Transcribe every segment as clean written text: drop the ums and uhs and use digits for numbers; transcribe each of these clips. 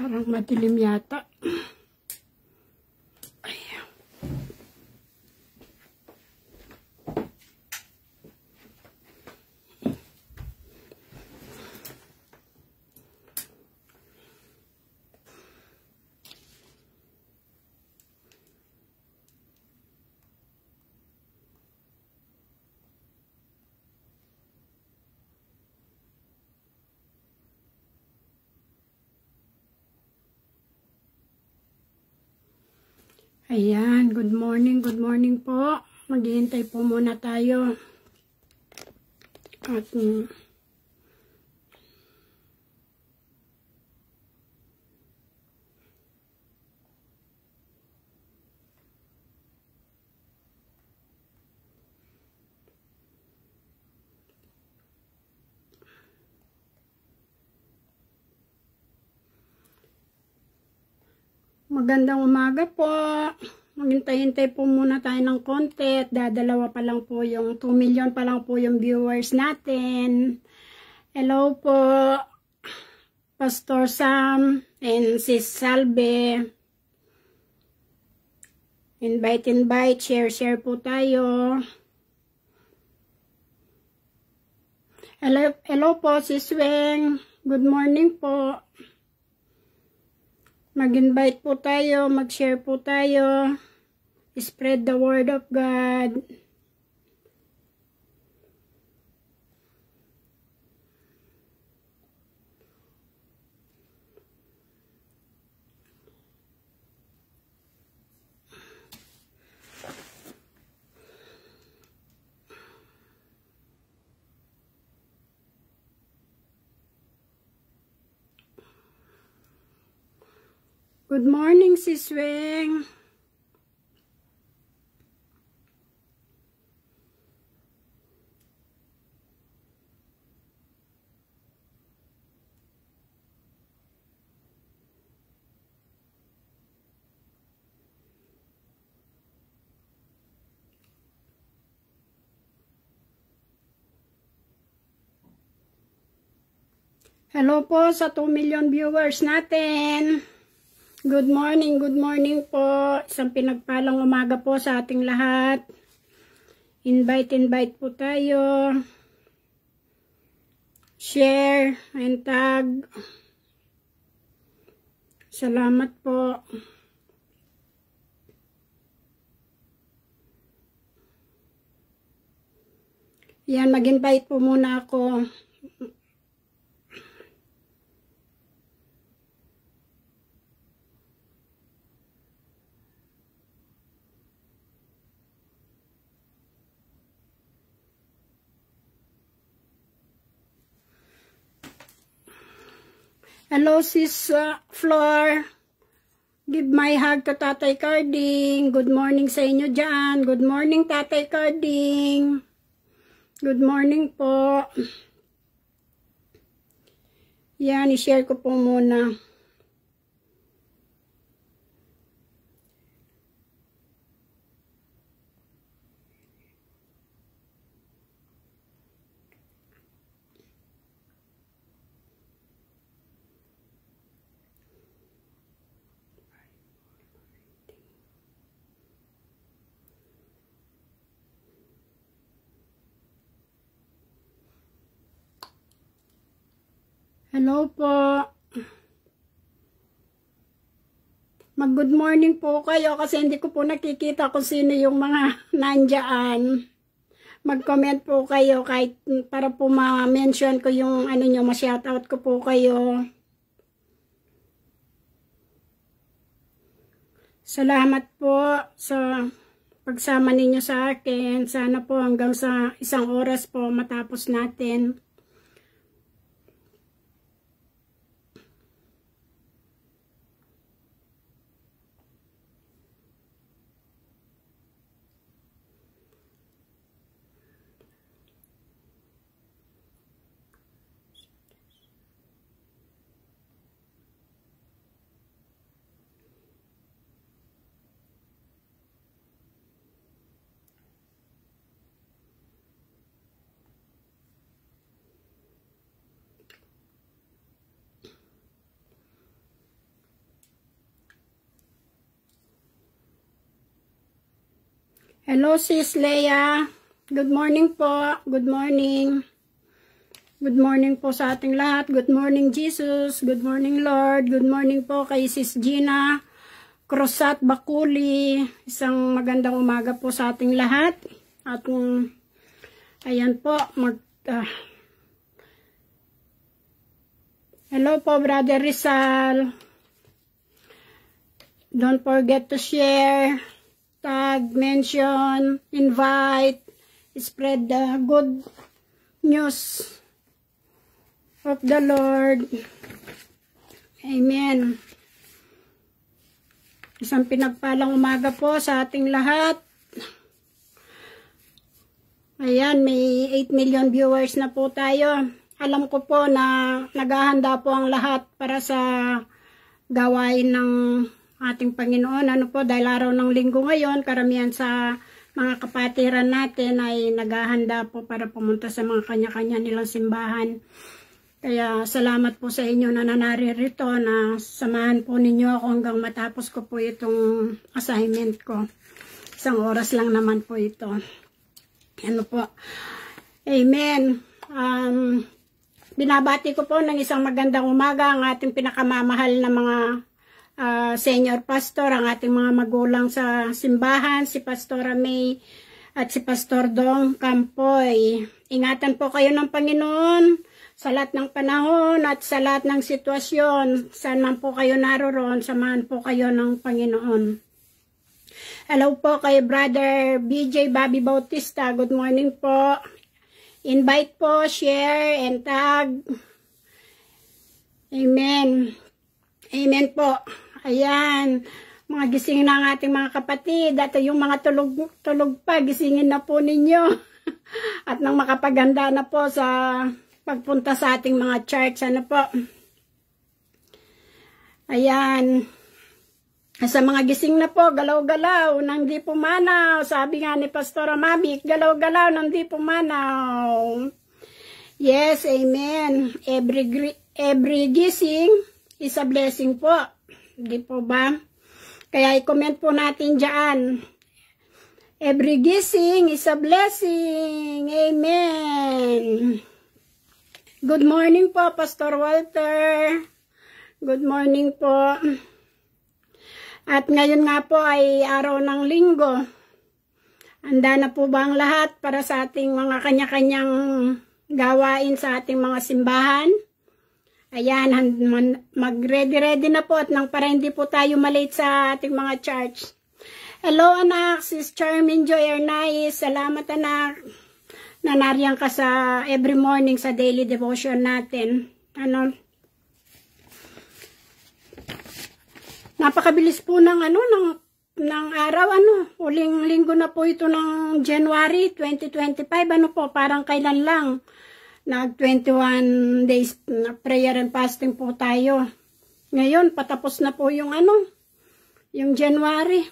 Parang madilim yata. Ayan. Ayan, good morning po. Maghihintay po muna tayo. At magandang umaga po. Maghintay-hintay po muna tayo ng konti at dadalawa pa lang po yung 2 million pa lang po yung viewers natin. Hello po, Pastor Sam and Sis Salve. Invite, share po tayo. Hello po, Sis Weng. Good morning po. Mag-invite po tayo, mag-share po tayo. Spread the word of God. Good morning, Sis Weng. Hello po sa 2 million viewers natin. Good morning po. Isang pinagpalang umaga po sa ating lahat. Invite po tayo. Share and tag. Salamat po. Yan, mag-invite po muna ako. Hello, Sis Flor. Give my hug to Tatay Carding. Good morning sa inyo dyan. Good morning, Tatay Carding. Good morning po. Yan, i-share ko po muna. Hello po. Mag-good morning po kayo kasi hindi ko po nakikita kung sino yung mga nandyan. Mag-comment po kayo kahit para po ma-mention ko yung ano nyo, ma-shoutout ko po kayo. Salamat po sa pagsama ninyo sa akin. Sana po hanggang sa 1 oras po matapos natin. Hello, Sis Leia. Good morning po. Good morning. Good morning po sa ating lahat. Good morning, Jesus. Good morning, Lord. Good morning po kay Sis Gina Crosat Bakuli. Isang magandang umaga po sa ating lahat. At ayan po, hello po, Brother Rizal. Don't forget to share, tag, mention, invite, spread the good news of the Lord. Amen. Isang pinagpalang umaga po sa ating lahat. Ayan, may 8 million viewers na po tayo. Alam ko po na naghahanda po ang lahat para sa gawain ng ating Panginoon. Ano po, dahil araw ng linggo ngayon, karamihan sa mga kapatiran natin ay naghahanda po para pumunta sa mga kanya-kanya nilang simbahan. Kaya salamat po sa inyo na naririto, na samahan po ninyo ako hanggang matapos ko po itong assignment ko. Isang oras lang naman po ito. Ano po. Amen. Binabati ko po ng isang magandang umaga ang ating pinakamamahal na mga senior pastor, ang ating mga magulang sa simbahan, si Pastora May at si Pastor Dong Campoy. Ingatan po kayo ng Panginoon sa lahat ng panahon at sa lahat ng sitwasyon. Saan man po kayo naroon, samahan po kayo ng Panginoon. Hello po kay Brother BJ Bobby Bautista. Good morning po. Invite po, share, and tag. Amen. Amen po. Ayan. Mga gising na ang ating mga kapatid. At yung mga tulog pa, gisingin na po ninyo. At nang makapaganda na po sa pagpunta sa ating mga church. Ano po. Ayan. Sa mga gising na po, galaw-galaw, nang di pumanaw. Sabi nga ni Pastora Mabik, galaw-galaw, nang di pumanaw. Yes, amen. Every gising is a blessing po. Di po ba? Kaya i-comment po natin dyan. Every gising is a blessing. Amen. Good morning po, Pastor Walter. Good morning po. At ngayon nga po ay araw ng linggo. Handa na po ba ang lahat para sa ating mga kanya-kanyang gawain sa ating mga simbahan? Ayan, mag-ready na po at nang para hindi po tayo malate sa ating mga church. Hello anak, Sis Charmin Joy Arnaiz. Salamat anak na nariyan ka sa every morning sa daily devotion natin. Napakabilis po ng araw, huling linggo na po ito ng January 2025, parang kailan lang, nag 21 days na prayer and fasting po tayo. Ngayon, patapos na po yung yung January.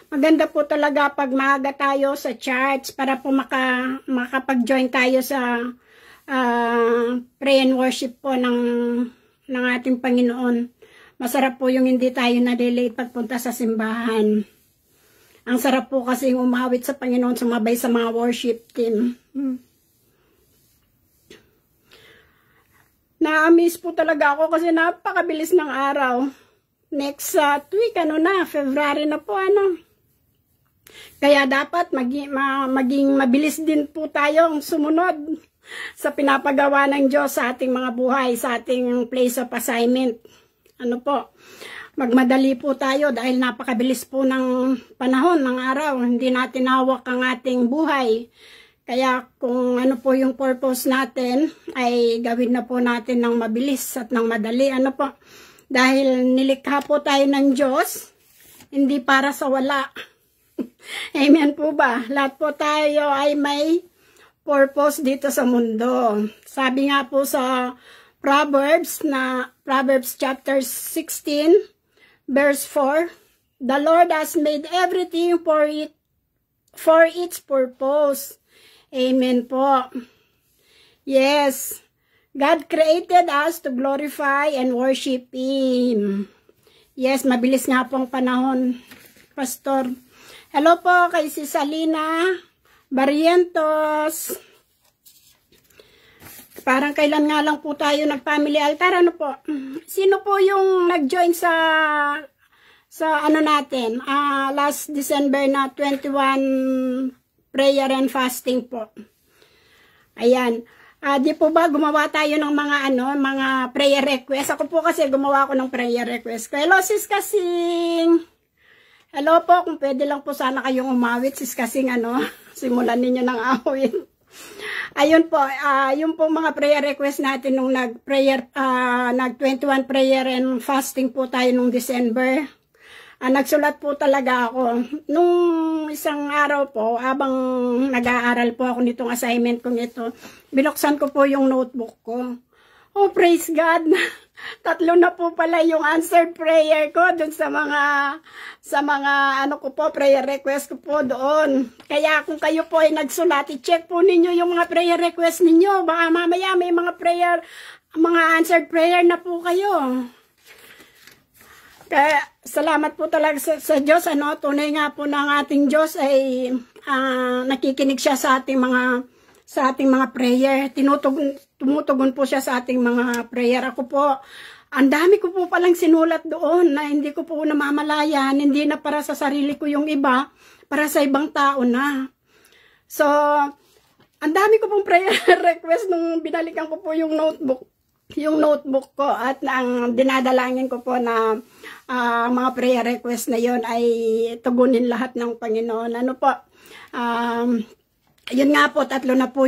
Maganda po talaga pag maaga tayo sa church para po makapag-join tayo sa pray and worship po ng ating Panginoon. Masarap po yung hindi tayo na-delay pagpunta sa simbahan. Ang sarap po kasi umawit sa Panginoon, sumabay sa mga worship team. Na-amaze po talaga ako kasi napakabilis ng araw. Next week, February na po, Kaya dapat maging mabilis din po tayong sumunod sa pinapagawa ng Diyos sa ating mga buhay, sa ating place of assignment. Magmadali po tayo dahil napakabilis po ng panahon, ng araw. Hindi natin hawak ang ating buhay. Kaya kung ano po yung purpose natin, ay gawin na po natin ng mabilis at ng madali. Dahil nilikha po tayo ng Diyos, hindi para sa wala. Amen po ba? Lahat po tayo ay may purpose dito sa mundo. Sabi nga po sa Proverbs chapter 16, verse 4, the Lord has made everything for its purpose. Amen po. Yes, God created us to glorify and worship Him. Yes, mabilis nga pong panahon, Pastor. Hello po kay si Salina Barrientos. Parang kailan nga lang po tayo nag-family altar. Ano po? Sino po yung nag-join sa ano natin? Last December na 21 prayer and fasting po. Ayan. Di po ba gumawa tayo ng mga prayer request? Ako po kasi gumawa ko ng prayer request. Hello, Sis Kasing. Hello po, kung pwede lang po sana kayong umawit, Sis Kasing, simulan ninyo ng awit. Ayun po, yung po mga prayer request natin nung nag-21 prayer and fasting po tayo nung December. Nagsulat po talaga ako. Nung isang araw po, habang nag-aaral po ako nitong assignment kong ito, binuksan ko po yung notebook ko. Oh, praise God! 3 na po pala yung answered prayer ko dun sa mga prayer request ko po doon. Kaya kung kayo po ay nagsulat, i-check po ninyo yung mga prayer request ninyo. Baka mamaya may mga answered prayer na po kayo. Kaya salamat po talaga sa Diyos. Tunay nga po ng ating Diyos ay nakikinig siya sa ating mga prayer. Tumutugon po siya sa ating mga prayer. Ako po, ang dami ko po palang sinulat doon na hindi ko po namamalayan, hindi na para sa sarili ko yung iba, para sa ibang tao na. So, ang dami ko pong prayer request nung binalikan ko po yung notebook ko at ang dinadalangin ko po na mga prayer request na yon ay tugunin lahat ng Panginoon. Yun nga po, 3 na po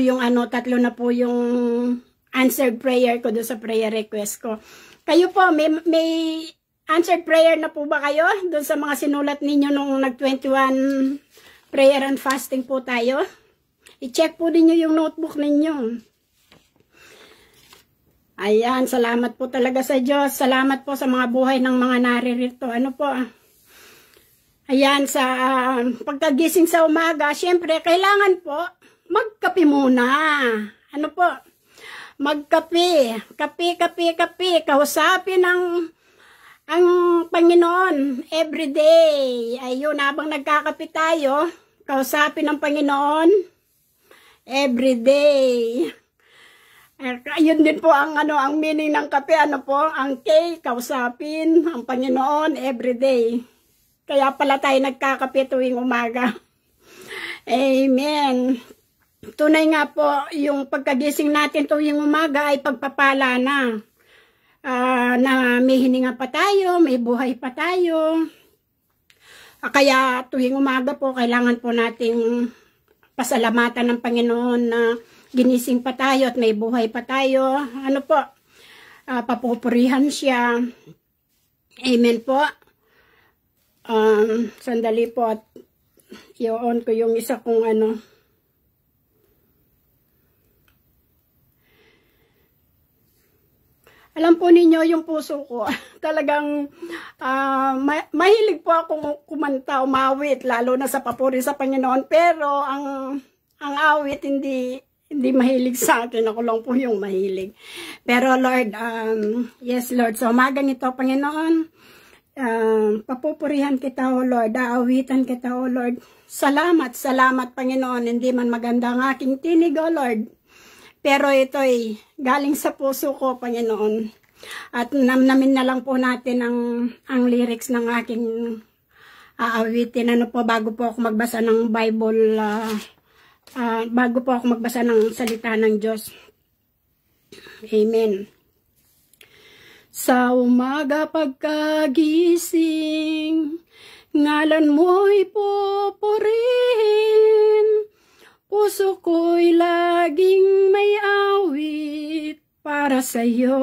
yung answered prayer ko doon sa prayer request ko. Kayo po, may answered prayer na po ba kayo doon sa mga sinulat ninyo nung nag-21 prayer and fasting po tayo? I-check po ninyo yung notebook ninyo. Ayan, salamat po talaga sa Diyos. Salamat po sa mga buhay ng mga naririto. Ayan, sa pagkagising sa umaga, syempre, kailangan po magkape muna. Magkape. Kape. Kausapin ang Panginoon everyday. Ayun, habang nagkakape tayo, kausapin ang Panginoon everyday. Ayun din po ang meaning ng kape. Ang K, kausapin ang Panginoon everyday. Kaya pala tayo nagkakape tuwing umaga. Amen. Tunay nga po, yung pagkagising natin tuwing umaga ay pagpapala na. Na may hininga pa tayo, may buhay pa tayo. Kaya tuwing umaga po, kailangan po nating pasalamatan ng Panginoon na ginising pa tayo at may buhay pa tayo. Papupurihan siya. Amen po. Sandali po at i-on ko yung isa kong Alam po ninyo yung puso ko. Talagang mahilig po akong kumanta, umawit, lalo na sa papuri sa Panginoon. Pero ang awit hindi mahilig sa akin. Ako lang po yung mahilig. Pero Lord, yes Lord, sa umagang ito, Panginoon, papupurihan kita, O Lord, aawitan kita, O Lord. Salamat, Panginoon. Hindi man maganda ang aking tinig, O Lord. Pero ito'y galing sa puso ko, Panginoon. At namnamin na lang po natin ang lyrics ng aking aawitin. Bago po ako magbasa ng Bible, bago po ako magbasa ng salita ng Diyos. Amen. Sa umaga pagkagising, ngalan mo'y pupurihin. Puso ko'y laging may awit para sa'yo.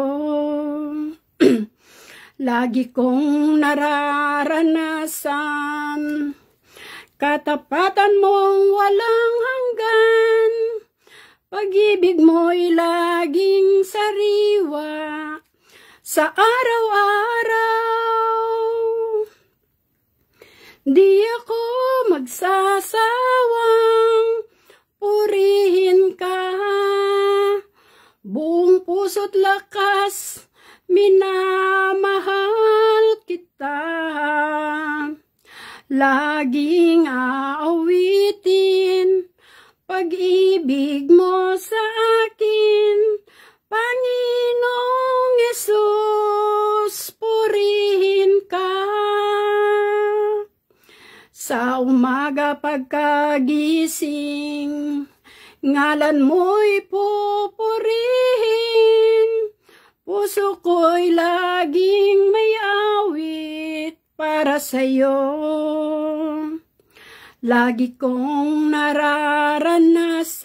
Lagi kong nararanasan katapatan mong walang hanggan. Pag-ibig mo'y laging sariwa sa araw-araw. Di ako magsasawang purihin ka. Buong puso't lakas, minamahal kita. laging aawitin pag-ibig mo sa akin, Panginoong Yesus, purihin ka. Sa umaga pagkagising, ngalan mo'y pupurihin, puso ko'y laging may awit para sa'yo. Lagi kong nararanasan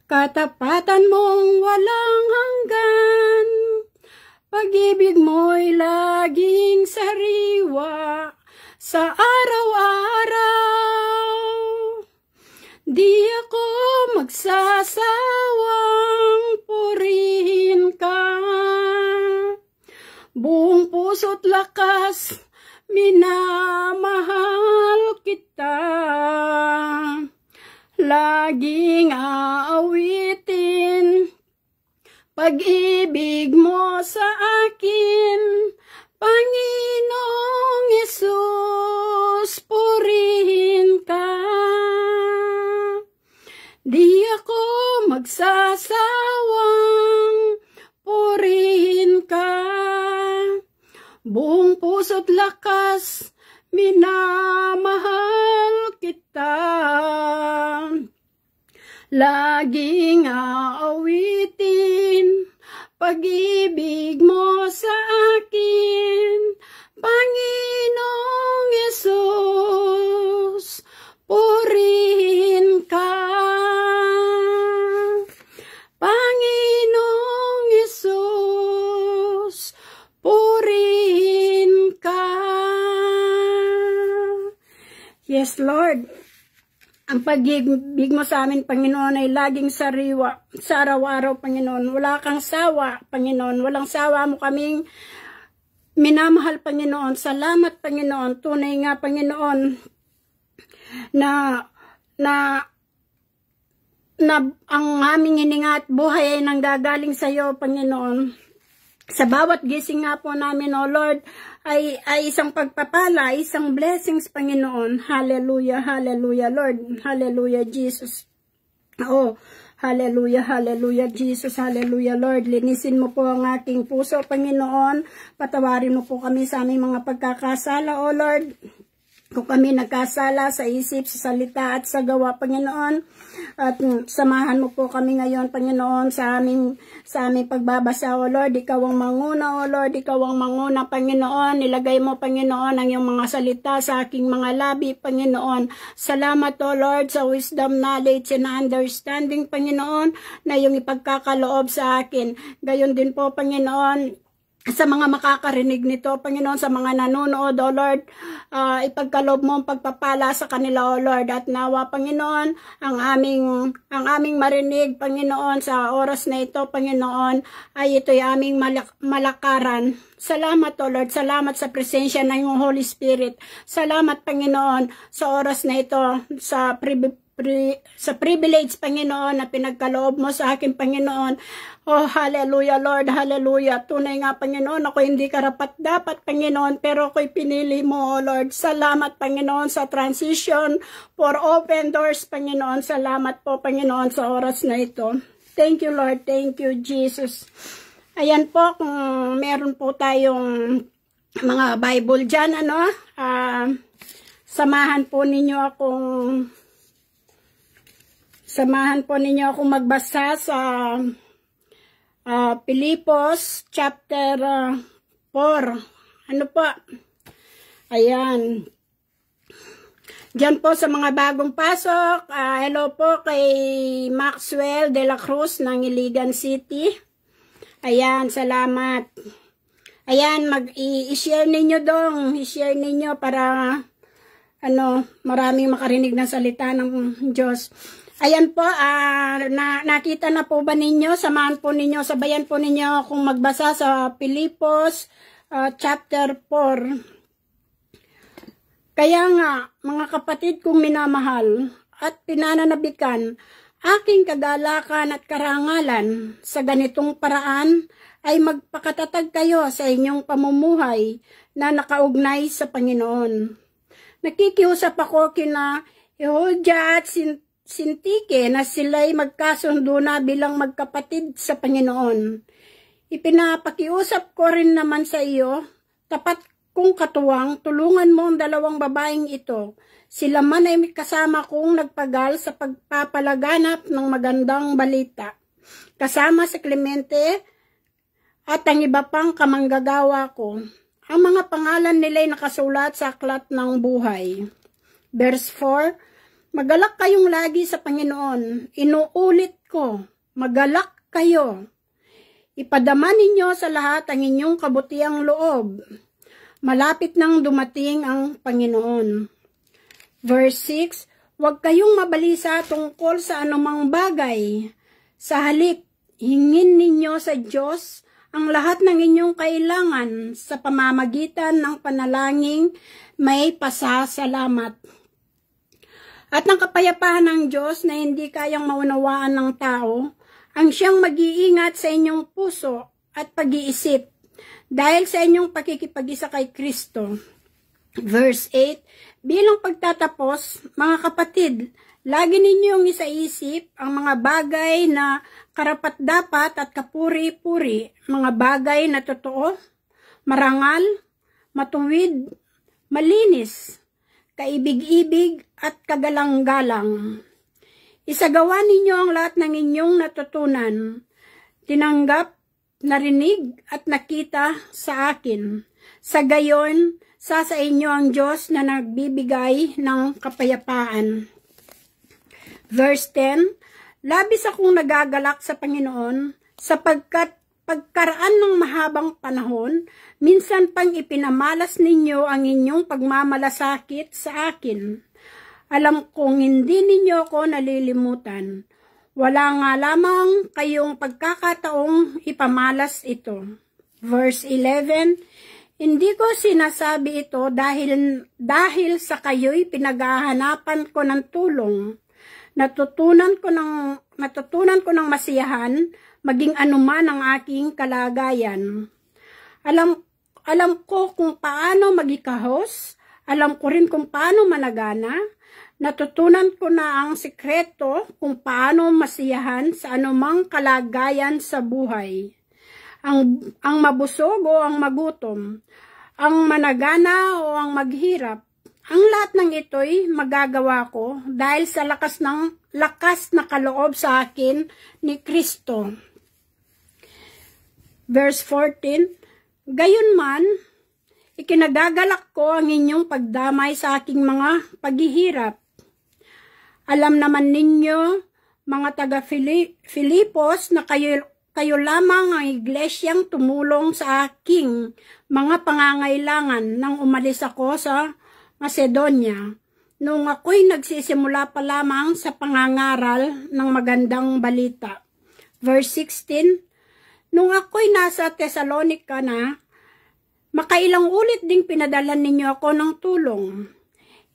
katapatan mong walang hanggan, pag-ibig mo'y laging sariwa sa araw-araw. Di ako magsasawang purihin ka, buong puso't lakas minamahal kita. Laging aawitin pag-ibig mo sa akin, Panginoong Yesus, purihin ka. Di ako magsasawang purihin ka, buong puso't lakas minamahal kita. Laging aawitin pag-ibig mo sa akin, Panginoong Yesus, purihin ka. Panginoong Yesus, purihin ka. Yes, Lord. Ang pag-ibig mo sa amin, Panginoon, ay laging sariwa sa araw-araw, Panginoon. Wala kang sawa, Panginoon. Walang sawa mo kaming minamahal, Panginoon. Salamat, Panginoon. Tunay nga, Panginoon, na ang aming hininga at buhay ay nanggagaling sa iyo, Panginoon. Sa bawat gising nga po namin, O Lord, ay isang pagpapala, isang blessings, Panginoon. Hallelujah, hallelujah, Lord. Hallelujah, Jesus. Oh, hallelujah, hallelujah, Jesus. Hallelujah, Lord. Linisin mo po ang aking puso, Panginoon. Patawarin mo po kami sa aming mga pagkakasala, O Lord. Kung kami nagkasala sa isip, sa salita at sa gawa, Panginoon, at samahan mo po kami ngayon, Panginoon, sa aming pagbabasa, O Lord. Ikaw ang manguna, O Lord. Ikaw ang manguna, Panginoon. Nilagay mo, Panginoon, ang iyong mga salita sa aking mga labi, Panginoon. Salamat, O Lord, sa wisdom, knowledge, and understanding, Panginoon, na iyong ipagkakaloob sa akin. Gayon din po, Panginoon, sa mga makakarinig nito, Panginoon, sa mga nanonood, O Lord, ipagkaloob mo ang pagpapala sa kanila, O Lord, at nawa, Panginoon, ang aming marinig, Panginoon, sa oras na ito, Panginoon, ay ito'y aming malakaran. Salamat, O Lord, salamat sa presensya ng iyong Holy Spirit. Salamat, Panginoon, sa oras na ito, sa privilege, Panginoon, na pinagkaloob mo sa akin, Panginoon. Oh, hallelujah, Lord, hallelujah. Tunay nga, Panginoon, ako hindi karapat-dapat, Panginoon, pero ako'y pinili mo, oh Lord. Salamat, Panginoon, sa transition for open doors, Panginoon. Salamat po, Panginoon, sa oras na ito. Thank you, Lord. Thank you, Jesus. Ayan po, kung meron po tayong mga Bible dyan, samahan po ninyo akong magbasa sa Pilipos chapter 4. Ano po? Ayan. Diyan po sa mga bagong pasok. Hello po kay Maxwell de la Cruz ng Iligan City. Ayan, salamat. Ayan, i-share ninyo dong. I-share ninyo para maraming makarinig ng salita ng Diyos. Ayan po, nakita na po ba ninyo? Samahan po ninyo, sabayan po ninyo kung magbasa sa Pilipos chapter 4. Kaya nga, mga kapatid kong minamahal at pinananabikan, aking kagalakan at karangalan sa ganitong paraan ay magpakatatag kayo sa inyong pamumuhay na nakaugnay sa Panginoon. Nakikiusap ako kina Euodia at Sintike na sila'y magkasundo na bilang magkapatid sa Panginoon. Ipinapakiusap ko rin naman sa iyo, tapat kong katuwang, tulungan mo ang dalawang babaeng ito. Sila man ay kasama kong nagpagal sa pagpapalaganap ng magandang balita. Kasama si Clemente at ang iba pang kamanggagawa ko. Ang mga pangalan nila ay nakasulat sa aklat ng buhay. Verse 4, magalak kayong lagi sa Panginoon. Inuulit ko, magalak kayo. Ipadama ninyo sa lahat ang inyong kabutiang loob. Malapit nang dumating ang Panginoon. Verse 6, huwag kayong mabalisa tungkol sa anumang bagay. Sa halip, hingin ninyo sa Diyos ang lahat ng inyong kailangan sa pamamagitan ng panalangin may pasasalamat. At ng kapayapaan ng Diyos na hindi kayang maunawaan ng tao, ang siyang mag-iingat sa inyong puso at pag-iisip dahil sa inyong pakikipag-isa kay Kristo. Verse 8, bilang pagtatapos, mga kapatid, lagi ninyong isaisip ang mga bagay na karapat-dapat at kapuri-puri, mga bagay na totoo, marangal, matuwid, malinis, kaibig-ibig at kagalang-galang. Isagawa ninyo ang lahat ng inyong natutunan, tinanggap, narinig at nakita sa akin. Sa gayon, sa inyo ang Diyos na nagbibigay ng kapayapaan. Verse 10, labis akong nagagalak sa Panginoon sapagkat pagkaraan ng mahabang panahon, minsan pang ipinamalas ninyo ang inyong pagmamalasakit sa akin. Alam kong hindi ninyo ako nalilimutan. Wala nga lamang kayong pagkakataong ipamalas ito. Verse 11, hindi ko sinasabi ito dahil sa kayo'y pinaghahanapan ko ng tulong. Natutunan ko ng masiyahan, maging anuman ang aking kalagayan. Alam ko kung paano magikahos, alam ko rin kung paano managana, natutunan ko na ang sikreto kung paano masiyahan sa anumang kalagayan sa buhay. Ang mabusog o ang magutom, ang managana o ang maghirap. Ang lahat ng ito'y magagawa ko dahil sa lakas na kaloob sa akin ni Kristo. Verse 14, gayunman, ikinagagalak ko ang inyong pagdamay sa aking mga paghihirap. Alam naman ninyo, mga taga-Filipos, na kayo lamang ang iglesyang tumulong sa aking mga pangangailangan nang umalis ako sa Macedonia, nung ako'y nagsisimula pa lamang sa pangangaral ng magandang balita. Verse 16, nung ako'y nasa Thessalonica na, makailang ulit ding pinadala ninyo ako ng tulong.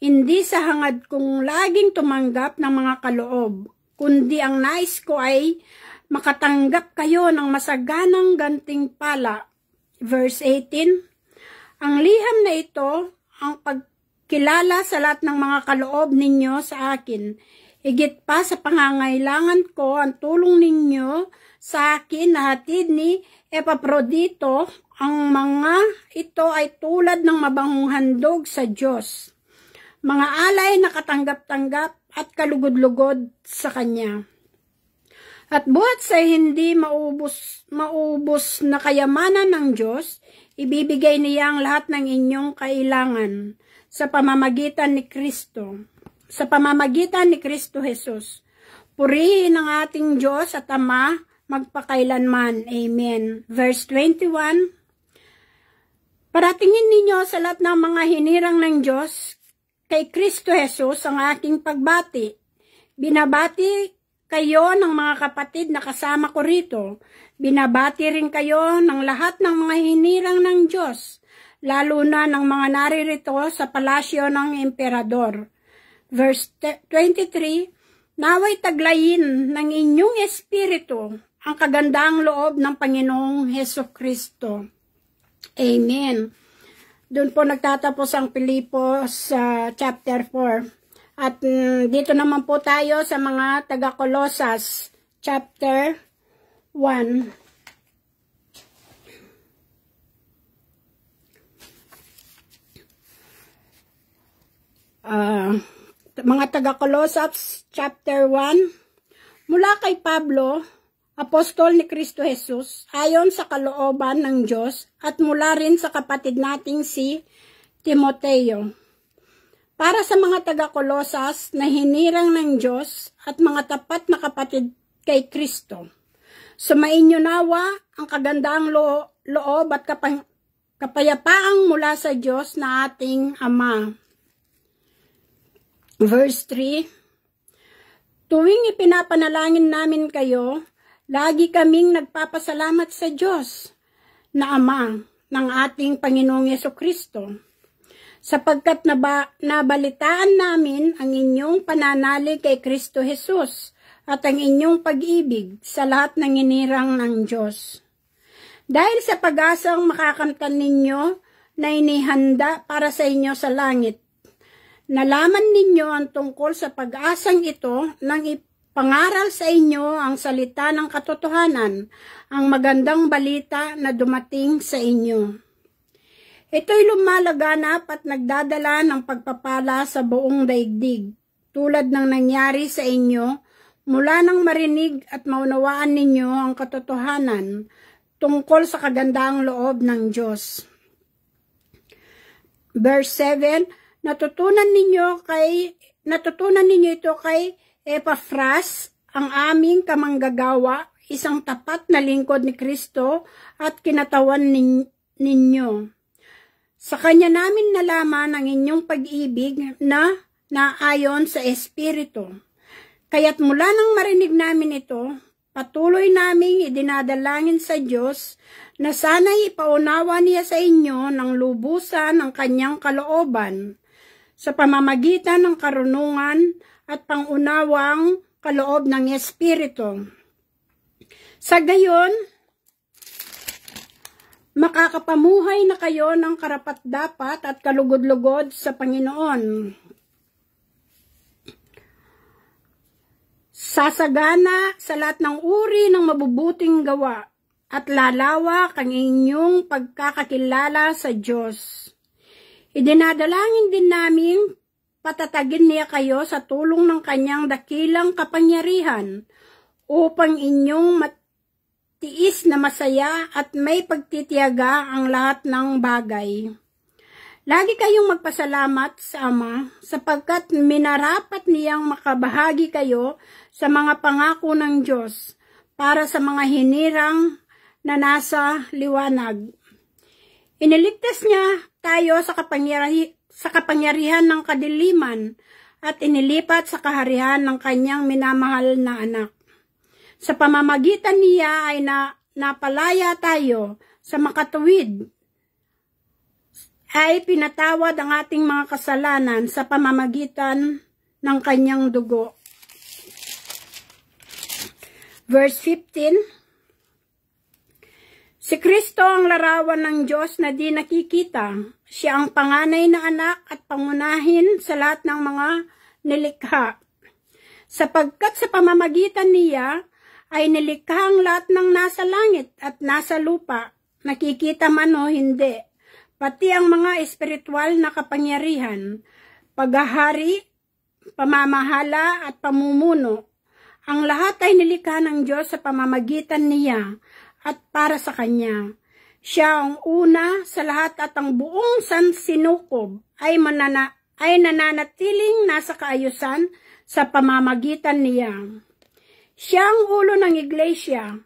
Hindi sa hangad kong laging tumanggap ng mga kaloob, kundi ang nais ko ay makatanggap kayo ng masaganang gantimpala. Verse 18, ang liham na ito, ang pagkilala sa lahat ng mga kaloob ninyo sa akin. Higit pa sa pangangailangan ko, ang tulong ninyo sa akin na hatid ni Epaprodito, ang mga ito ay tulad ng mabangong handog sa Diyos. Mga alay na katanggap-tanggap at kalugod-lugod sa Kanya. At buhat sa hindi maubos na kayamanan ng Diyos, ibibigay niya ang lahat ng inyong kailangan sa pamamagitan ni Kristo. Sa pamamagitan ni Kristo Jesus. Purihin ang ating Diyos at Ama magpakailanman. Amen. Verse 21, paratingin ninyo sa lahat ng mga hinirang ng Diyos kay Kristo Jesus ang aking pagbati. Binabati kayo ng mga kapatid na kasama ko rito. Binabati rin kayo ng lahat ng mga hinirang ng Diyos, lalo na ng mga naririto sa palasyo ng emperador. Verse 23, naway taglayin ng inyong espiritu ang kagandaang loob ng Panginoong Hesus Kristo. Amen. Doon po nagtatapos ang Pilipos sa chapter 4. At dito naman po tayo sa mga taga-Kolosas, chapter 1. Mga taga-Kolosas, chapter 1. Mula kay Pablo, apostol ni Kristo Jesus, ayon sa kalooban ng Diyos, at mula rin sa kapatid nating si Timoteo. Para sa mga taga-Kolosas na hinirang ng Diyos at mga tapat na kapatid kay Kristo, sumainyo nawa ang kagandaang loob at kapayapaang mula sa Diyos na ating Ama. Verse 3, tuwing ipinapanalangin namin kayo, lagi kaming nagpapasalamat sa Diyos na Ama ng ating Panginoong Yesukristo, sapagkat nabalitaan namin ang inyong pananalig kay Kristo Jesus at ang inyong pag-ibig sa lahat ng inirang ng Diyos. Dahil sa pag-asang makakamtan ninyo na inihanda para sa inyo sa langit, nalaman ninyo ang tungkol sa pag-asang ito nang pangaral sa inyo ang salita ng katotohanan, ang magandang balita na dumating sa inyo. Ito'y lumalaganap at nagdadala ng pagpapala sa buong daigdig, tulad ng nangyari sa inyo mula nang marinig at maunawaan ninyo ang katotohanan tungkol sa kagandaang loob ng Diyos. Verse 7, natutunan ninyo ito kay Epaphras, ang aming kamanggagawa, isang tapat na lingkod ni Kristo at kinatawan ninyo. Sa kanya namin nalaman ang inyong pag-ibig na naayon sa Espiritu. Kaya't mula nang marinig namin ito, patuloy naming idinadalangin sa Diyos na sana'y ipaunawa niya sa inyo ng lubusan ang kanyang kalooban sa pamamagitan ng karunungan at pangunawang kaloob ng Espiritu. Sa gayon, makakapamuhay na kayo ng karapat-dapat at kalugod-lugod sa Panginoon. Sasagana sa lahat ng uri ng mabubuting gawa at lalawak ang inyong pagkakakilala sa Diyos. Idinadalangin din namin patatagin niya kayo sa tulong ng kanyang dakilang kapangyarihan upang inyong tiis na masaya at may pagtitiyaga ang lahat ng bagay. Lagi kayong magpasalamat sa Ama sapagkat minarapat niyang makabahagi kayo sa mga pangako ng Diyos para sa mga hinirang na nasa liwanag. Iniligtas niya tayo sa kapangyarihan ng kadiliman at inilipat sa kaharian ng kanyang minamahal na anak. Sa pamamagitan niya ay napalaya tayo sa makatuwid, ay pinatawad ang ating mga kasalanan sa pamamagitan ng kanyang dugo. Verse 15, si Kristo ang larawan ng Diyos na di nakikita. Siya ang panganay na anak at pangunahin sa lahat ng mga nilikha. Sapagkat sa pamamagitan niya, ay nilikha ang lahat ng nasa langit at nasa lupa, nakikita man o hindi, pati ang mga espiritual na kapangyarihan, paghahari, pamamahala at pamumuno. Ang lahat ay nilikha ng Diyos sa pamamagitan niya at para sa Kanya. Siya ang una sa lahat at ang buong sansinukob ay nananatiling nasa kaayusan sa pamamagitan niya. Siya ang ulo ng iglesia.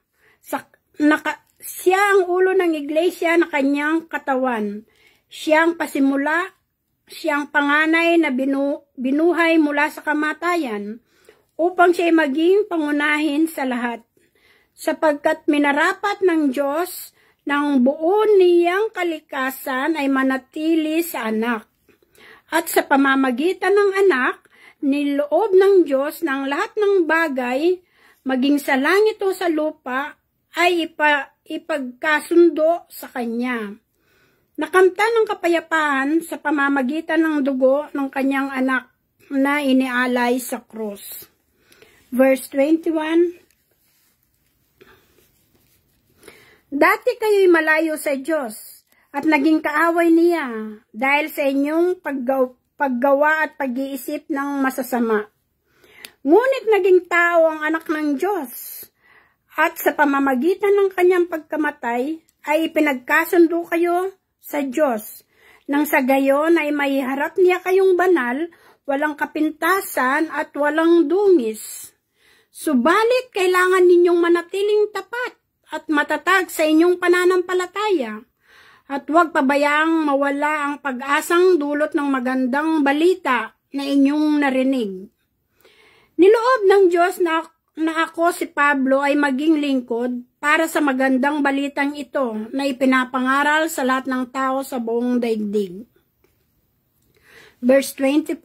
Siya ang ulo ng iglesia na kanyang katawan. Siya ang pasimula, siya ang panganay na binuhay mula sa kamatayan upang siya maging pangunahin sa lahat. Sapagkat minarapat ng Diyos ng buo niyang kalikasan ay manatili sa anak. At sa pamamagitan ng anak, niloob ng Diyos ng lahat ng bagay, maging sa langit o sa lupa, ay ipagkasundo sa Kanya. Nakamtan ng kapayapaan sa pamamagitan ng dugo ng kanyang anak na inialay sa krus. Verse 21, dati kayo'y malayo sa Diyos at naging kaaway niya dahil sa inyong paggawa at pag-iisip ng masasama. Ngunit naging tao ang anak ng Diyos at sa pamamagitan ng kanyang pagkamatay ay ipinagkasundo kayo sa Diyos, nang sa gayon ay maiharap niya kayong banal, walang kapintasan at walang dungis. Subalit kailangan ninyong manatiling tapat at matatag sa inyong pananampalataya, at huwag pabayaang mawala ang pag-asang dulot ng magandang balita na inyong narinig. Niloob ng Diyos na ako si Pablo ay maging lingkod para sa magandang balitang ito na ipinapangaral sa lahat ng tao sa buong daigdig. Verse 24,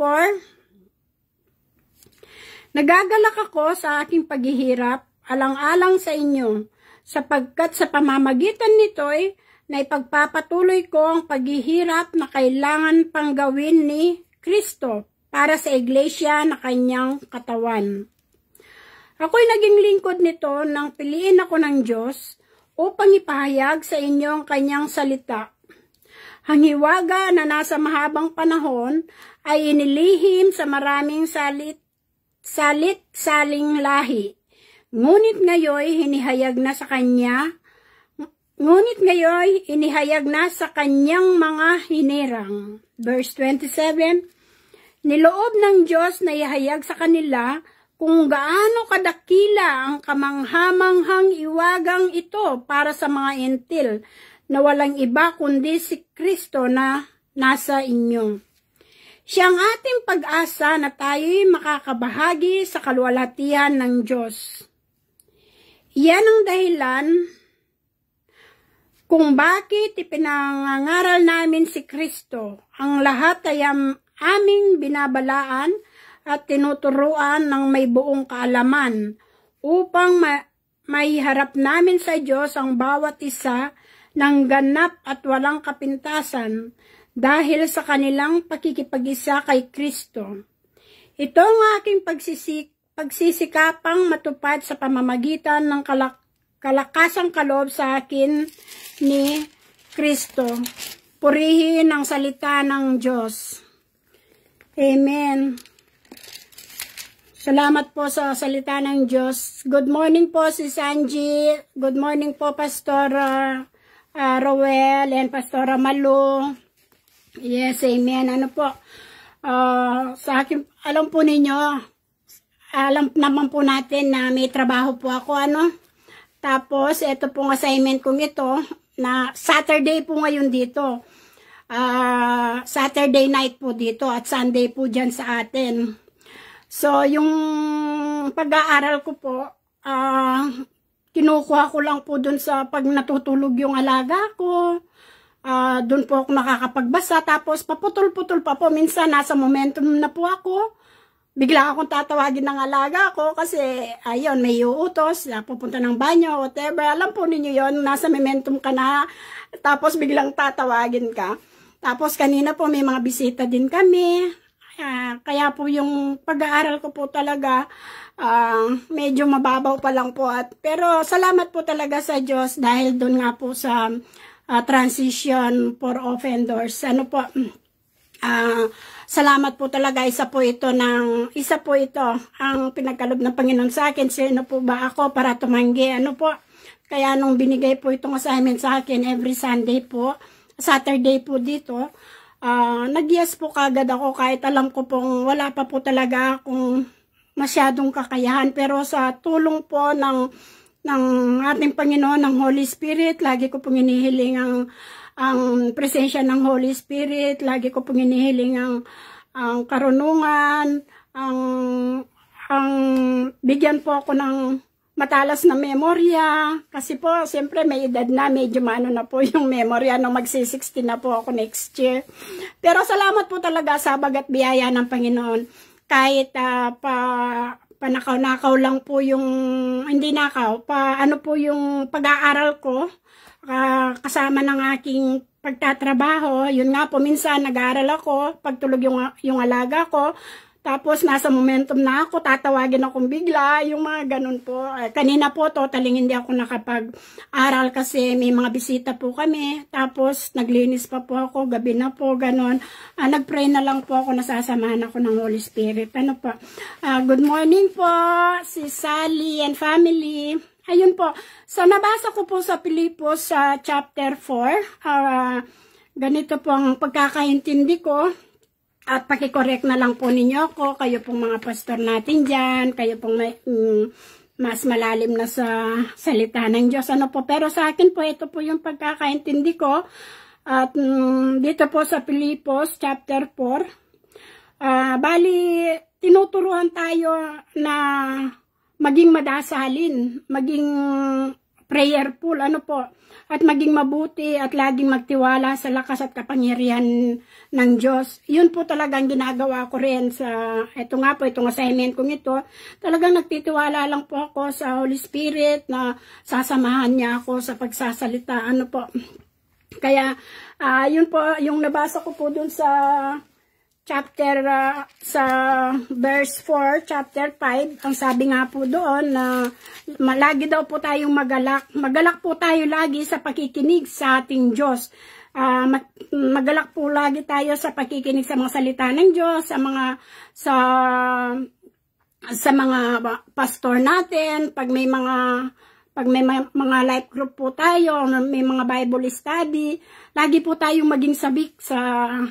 nagagalak ako sa aking paghihirap alang-alang sa inyo, sapagkat sa pamamagitan nito'y na ipagpapatuloy ko ang paghihirap na kailangan pang gawin ni Kristo para sa iglesia na kanyang katawan. Ako'y naging lingkod nito nang piliin ako ng Diyos upang ipahayag sa inyo ang kanyang salita. Ang hiwaga na nasa mahabang panahon ay inilihim sa maraming salit-saling lahi. Ngunit ngayoy inihayag na sa kanyang mga hinirang. Verse 27, niloob ng Diyos na ihayag sa kanila kung gaano kadakila ang kamanghamanghang iwagang ito para sa mga entil na walang iba kundi si Kristo na nasa inyo. Siya ang ating pag-asa na tayo'y makakabahagi sa kaluwalhatian ng Diyos. Iyan ang dahilan kung bakit ipinangangaral namin si Kristo. Ang lahat ay aming binabalaan at tinuturuan ng may buong kaalaman upang maiharap namin sa Diyos ang bawat isa ng ganap at walang kapintasan dahil sa kanilang pakikipag-isa kay Kristo. Ito ang aking pagsisikapang matupad sa pamamagitan ng kalakasang kaloob sa akin ni Kristo. Purihin ang salita ng Diyos. Amen. Salamat po sa salita ng Diyos. Good morning po si Sanji. Good morning po Pastor Roel and Pastor Malu. Yes, amen. Ano po? Sa akin, alam po ninyo, alam naman po natin na may trabaho po ako, ano? Tapos, ito pong assignment kong ito, na Saturday po ngayon dito. Saturday night po dito at Sunday po dyan sa atin. So, yung pag-aaral ko po, kinukuha ko lang po dun sa pag natutulog yung alaga ko. Dun po ako nakakapagbasa. Tapos, paputol-putol pa po. Minsan, nasa momentum na po ako. Bigla akong tatawagin ng alaga ko kasi, ayun, may uutos. Pupunta ng banyo, whatever. Alam po ninyo yon, nasa momentum ka na. Tapos, biglang tatawagin ka. Tapos, kanina po may mga bisita din kami. Kaya po yung pag-aaral ko po talaga medyo mababaw pa lang po pero salamat po talaga sa Diyos dahil doon nga po sa transition for offenders. Ano po, salamat po talaga, isa po ito ang pinagkaloob ng Panginoon sa akin. Sino po ba ako para tumanggi? Ano po, kaya nung binigay po itong assignment sa akin every Sunday po, Saturday po dito, nag-yes po kagad ako kahit alam ko pong wala pa po talaga akong masyadong kakayahan. Pero sa tulong po ng ating Panginoon, ng Holy Spirit, lagi ko pong hinihiling ang presensya ng Holy Spirit, lagi ko pong hinihiling ang karunungan, ang bigyan po ako ng matalas na memorya, kasi po, siyempre may edad na, medyo maano na po yung memorya nung magsi-60 na po ako next year. Pero salamat po talaga sa bagat biyaya ng Panginoon. Kahit panakaw-nakaw lang po yung, hindi nakaw, ano po yung pag-aaral ko, kasama ng aking pagtatrabaho. Yun nga po, minsan nag-aaral ako, pagtulog yung alaga ko, tapos nasa momentum na ako, tatawagin akong bigla, yung mga ganun po. Kanina po, totaling hindi ako nakapag-aral kasi may mga bisita po kami. Tapos naglinis pa po ako, gabi na po, ganun. Nag-pray na lang po ako, nasasamahan ako ng Holy Spirit. Ano po? Good morning po, si Sally and family. Ayun po, so nabasa ko po sa Pilipos sa chapter 4. Ganito po ang pagkakaintindi ko. At pakicorrect na lang po ninyo ako, kayo pong mga pastor natin dyan, kayo pong mas malalim na sa salita ng Diyos. Ano po, pero sa akin po, ito po yung pagkakaintindi ko. At dito po sa Pilipos, chapter 4, bali, tinuturuan tayo na maging madasalin, maging prayerful, ano po, at maging mabuti at laging magtiwala sa lakas at kapangyarihan ng Diyos. Yun po talagang ginagawa ko rin sa, itong assignment kong ito. Talagang nagtitiwala lang po ako sa Holy Spirit na sasamahan niya ako sa pagsasalita. Ano po. Kaya, yun po, yung nabasa ko po dun sa chapter, sa verse 4, chapter 5, ang sabi nga po doon na lagi daw po tayong magalak. Magalak po tayo lagi sa pakikinig sa ating Diyos. Magalak po lagi tayo sa pakikinig sa mga salita ng Diyos, sa mga pastor natin, pag may mga life group po tayo, may mga Bible study, lagi po tayong maging sabik sa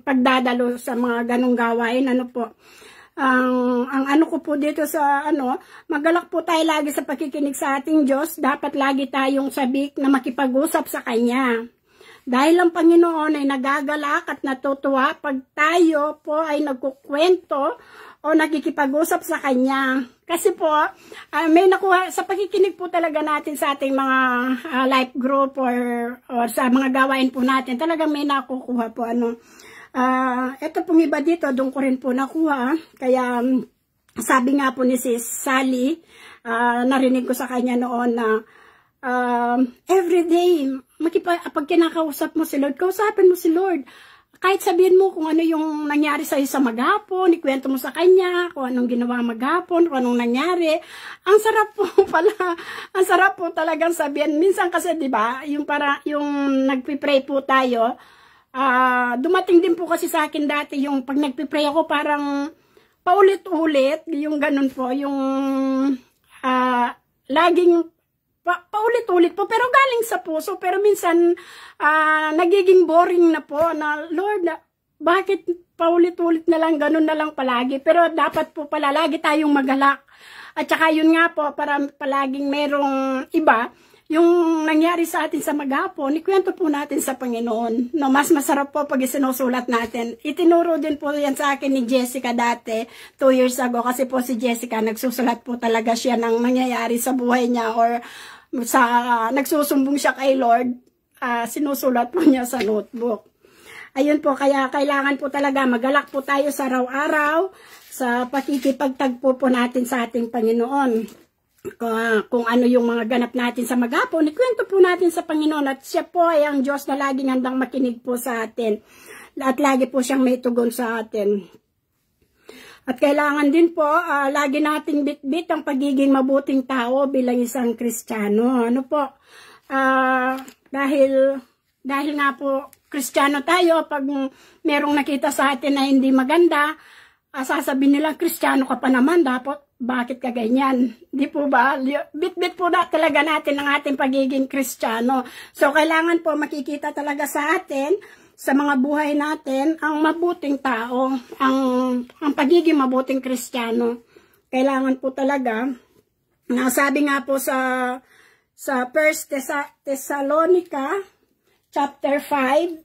pagdadalo sa mga ganong gawain. Ano po, ang ano ko po dito sa magalak po tayo lagi sa pakikinig sa ating Diyos. Dapat lagi tayong sabik na makipag-usap sa Kanya. Dahil ang Panginoon ay nagagalak at natutuwa pag tayo po ay nagkukwento o nakikipag-usap sa Kanya. Kasi po, may nakuha, sa pakikinig po talaga natin sa ating mga life group or sa mga gawain po natin, talagang may nakukuha po. Ito pong iba dito, doon ko rin po nakuha. Kaya, sabi nga po ni Sis Sally, narinig ko sa kanya noon na, everyday, pag kinakausap mo si Lord, kausapin mo si Lord. Kahit sabihin mo kung ano yung nangyari sa'yo sa maghapon, ikwento mo sa kanya, kung anong ginawa maghapon, kung anong nangyari. Ang sarap po pala, ang sarap po talagang sabihin. Minsan kasi, di ba, yung nagpipray po tayo, dumating din po kasi sa akin dati, yung pag nagpipray ako, parang paulit-ulit, yung ganun po, yung laging paulit-ulit po, pero galing sa puso. Pero minsan, nagiging boring na po na, Lord, bakit paulit-ulit na lang, ganun na lang palagi. Pero dapat po pala, lagi tayong magalak. At saka yun nga po, para palaging merong iba, yung nangyari sa atin sa maghapon, ikwento po natin sa Panginoon. No, mas masarap po pag isinusulat natin. Itinuro din po yan sa akin ni Jessica dati, 2 years ago, kasi po si Jessica, nagsusulat po talaga siya ng nangyayari sa buhay niya or nagsusumbong siya kay Lord, sinusulat po niya sa notebook. Ayun po, kaya kailangan po talaga magalak po tayo sa araw-araw sa pakikipagtagpo po natin sa ating Panginoon. Kung ano yung mga ganap natin sa maghapon, ikwento po natin sa Panginoon at siya po ay ang Diyos na laging handang makinig po sa atin at lagi po siyang may tugon sa atin. At kailangan din po, lagi nating bitbit ang pagiging mabuting tao bilang isang Kristiyano. Ano po? Dahil nga po, Kristiyano tayo, pag merong nakita sa atin na hindi maganda, sasabihin nila, Kristiyano ka pa naman, dapat, bakit ka ganyan? Di po ba? Bit-bit po talaga natin ang ating pagiging Kristiyano. So, kailangan po makikita talaga sa atin, sa mga buhay natin, ang mabuting tao, ang pagiging mabuting Kristiyano. Kailangan po talaga, nasabi nga po sa 1 Thessalonica, chapter 5,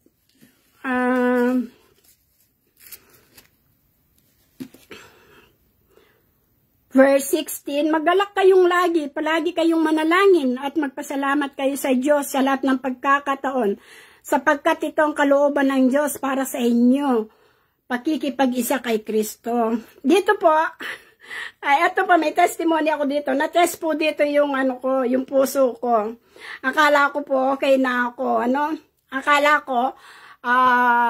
verse 16, magalak kayong palagi kayong manalangin at magpasalamat kayo sa Diyos sa lahat ng pagkakataon, sapagkat ito ang kalooban ng Diyos para sa inyo, pakikipag-isa kay Kristo. Dito po, Ay, eto pa, may testimony ako dito. Na-test po dito yung ano ko, yung puso ko. Akala ko po okay na ako, ano? Akala ko,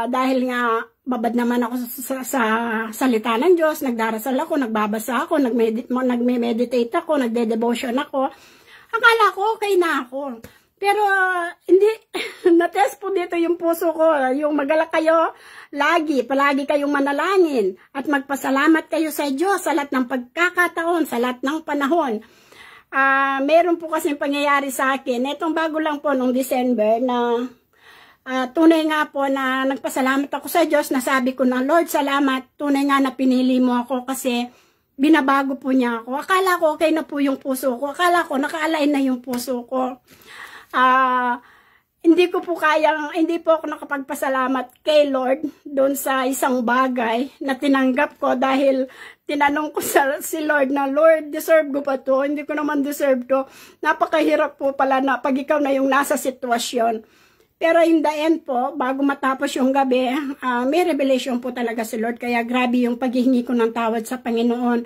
dahil nga babad naman ako sa salita ng Diyos, nagdarasal ako, nagbabasa ako, nagme-meditate ako, nagde-devotion ako. Akala ko okay na ako. Pero hindi, na-test po dito yung puso ko, yung magalak kayo, palagi kayong manalangin at magpasalamat kayo sa Diyos sa lahat ng pagkakataon, sa lahat ng panahon. Meron po kasing pangyayari sa akin, etong bago lang po nung December na tunay nga po na nagpasalamat ako sa Diyos, na sabi ko na, Lord, salamat, tunay nga na pinili mo ako kasi binabago po niya ako. Akala ko okay na po yung puso ko, akala ko naka-align na yung puso ko. Hindi po ako nakapagpasalamat kay Lord doon sa isang bagay na tinanggap ko dahil tinanong ko si Lord na, Lord, deserve ko ba to? Hindi ko naman deserve to. Napakahirap po pala na pag ikaw na yung nasa sitwasyon. Pero in the end po, bago matapos yung gabi, may revelation po talaga si Lord. Kaya grabe yung paghihingi ko ng tawad sa Panginoon.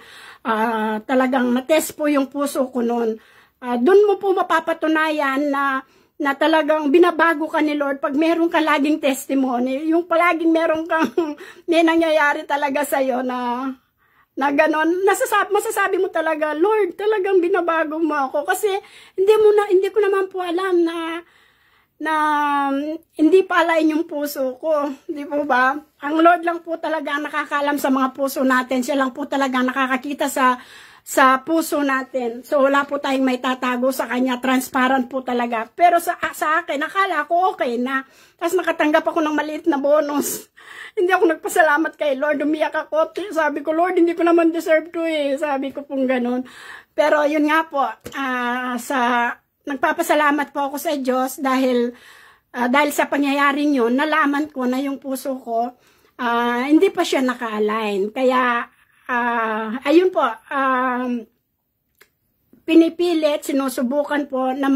Talagang na-test po yung puso ko noon. Doon mo po mapapatunayan na talagang binabago ka ni Lord pag meron ka laging testimony. Yung palaging meron kang may nangyayari talaga sa'yo na ganon. Masasabi mo talaga, Lord, talagang binabago mo ako. Kasi hindi ko naman po alam na hindi pa alain yung puso ko. Di po ba? Ang Lord lang po talaga ang nakakaalam sa mga puso natin. Siya lang po talaga nakakakita sa puso natin. So, wala po tayong may tatago sa Kanya. Transparent po talaga. Pero sa akin, nakala ko okay na. Tapos nakatanggap ako ng maliit na bonus. Hindi ako nagpasalamat kay Lord. Umiyak ako. Sabi ko, Lord, hindi ko naman deserve to eh. Sabi ko pong ganun. Pero yun nga po, nagpapasalamat po ako sa Diyos dahil sa pangyayaring yun, nalaman ko na yung puso ko, hindi pa siya naka-align. Kaya, ayun po, pinipilit, sinusubukan po na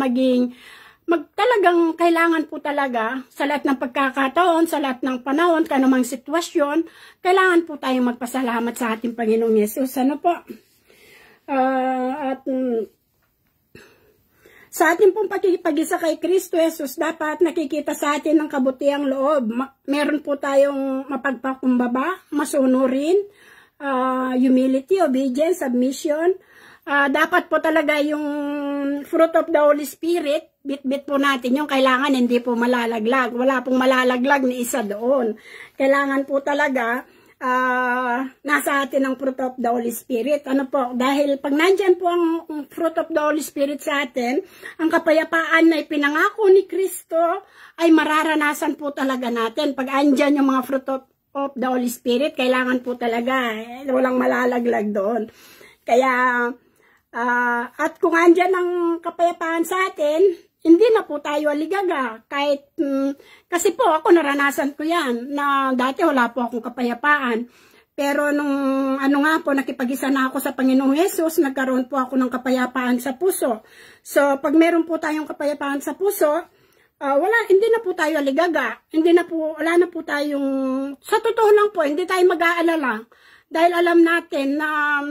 talagang kailangan po talaga sa lahat ng pagkakataon, sa lahat ng panahon, kanumang sitwasyon, kailangan po tayong magpasalamat sa ating Panginoong Yesus. Ano po? Sa ating pong pagkikipag-isa kay Kristo Jesus, dapat nakikita sa atin ng kabutiang loob. Meron po tayong mapagpakumbaba, masunurin, humility, obedience, submission. Dapat po talaga yung fruit of the Holy Spirit, bit-bit po natin yung kailangan, hindi po malalaglag. Wala pong malalaglag ni isa doon. Kailangan po talaga nasa atin ang fruit of the Holy Spirit. Ano po? Dahil pag nandyan po ang fruit of the Holy Spirit sa atin, ang kapayapaan na ipinangako ni Kristo ay mararanasan po talaga natin. Pag andyan yung mga fruit of the Holy Spirit, kailangan po talaga. Walang malalaglag doon. Kaya, at kung andyan ang kapayapaan sa atin, hindi na po tayo aligaga. Kasi po ako naranasan ko yan, na dati wala po akong kapayapaan. Pero nung nakipag-isa na ako sa Panginoong Hesus, nagkaroon po ako ng kapayapaan sa puso. So, pag meron po tayong kapayapaan sa puso, hindi na po tayo aligaga. Wala na po tayong, sa totoo lang po, hindi tayo mag-aalala. Dahil alam natin na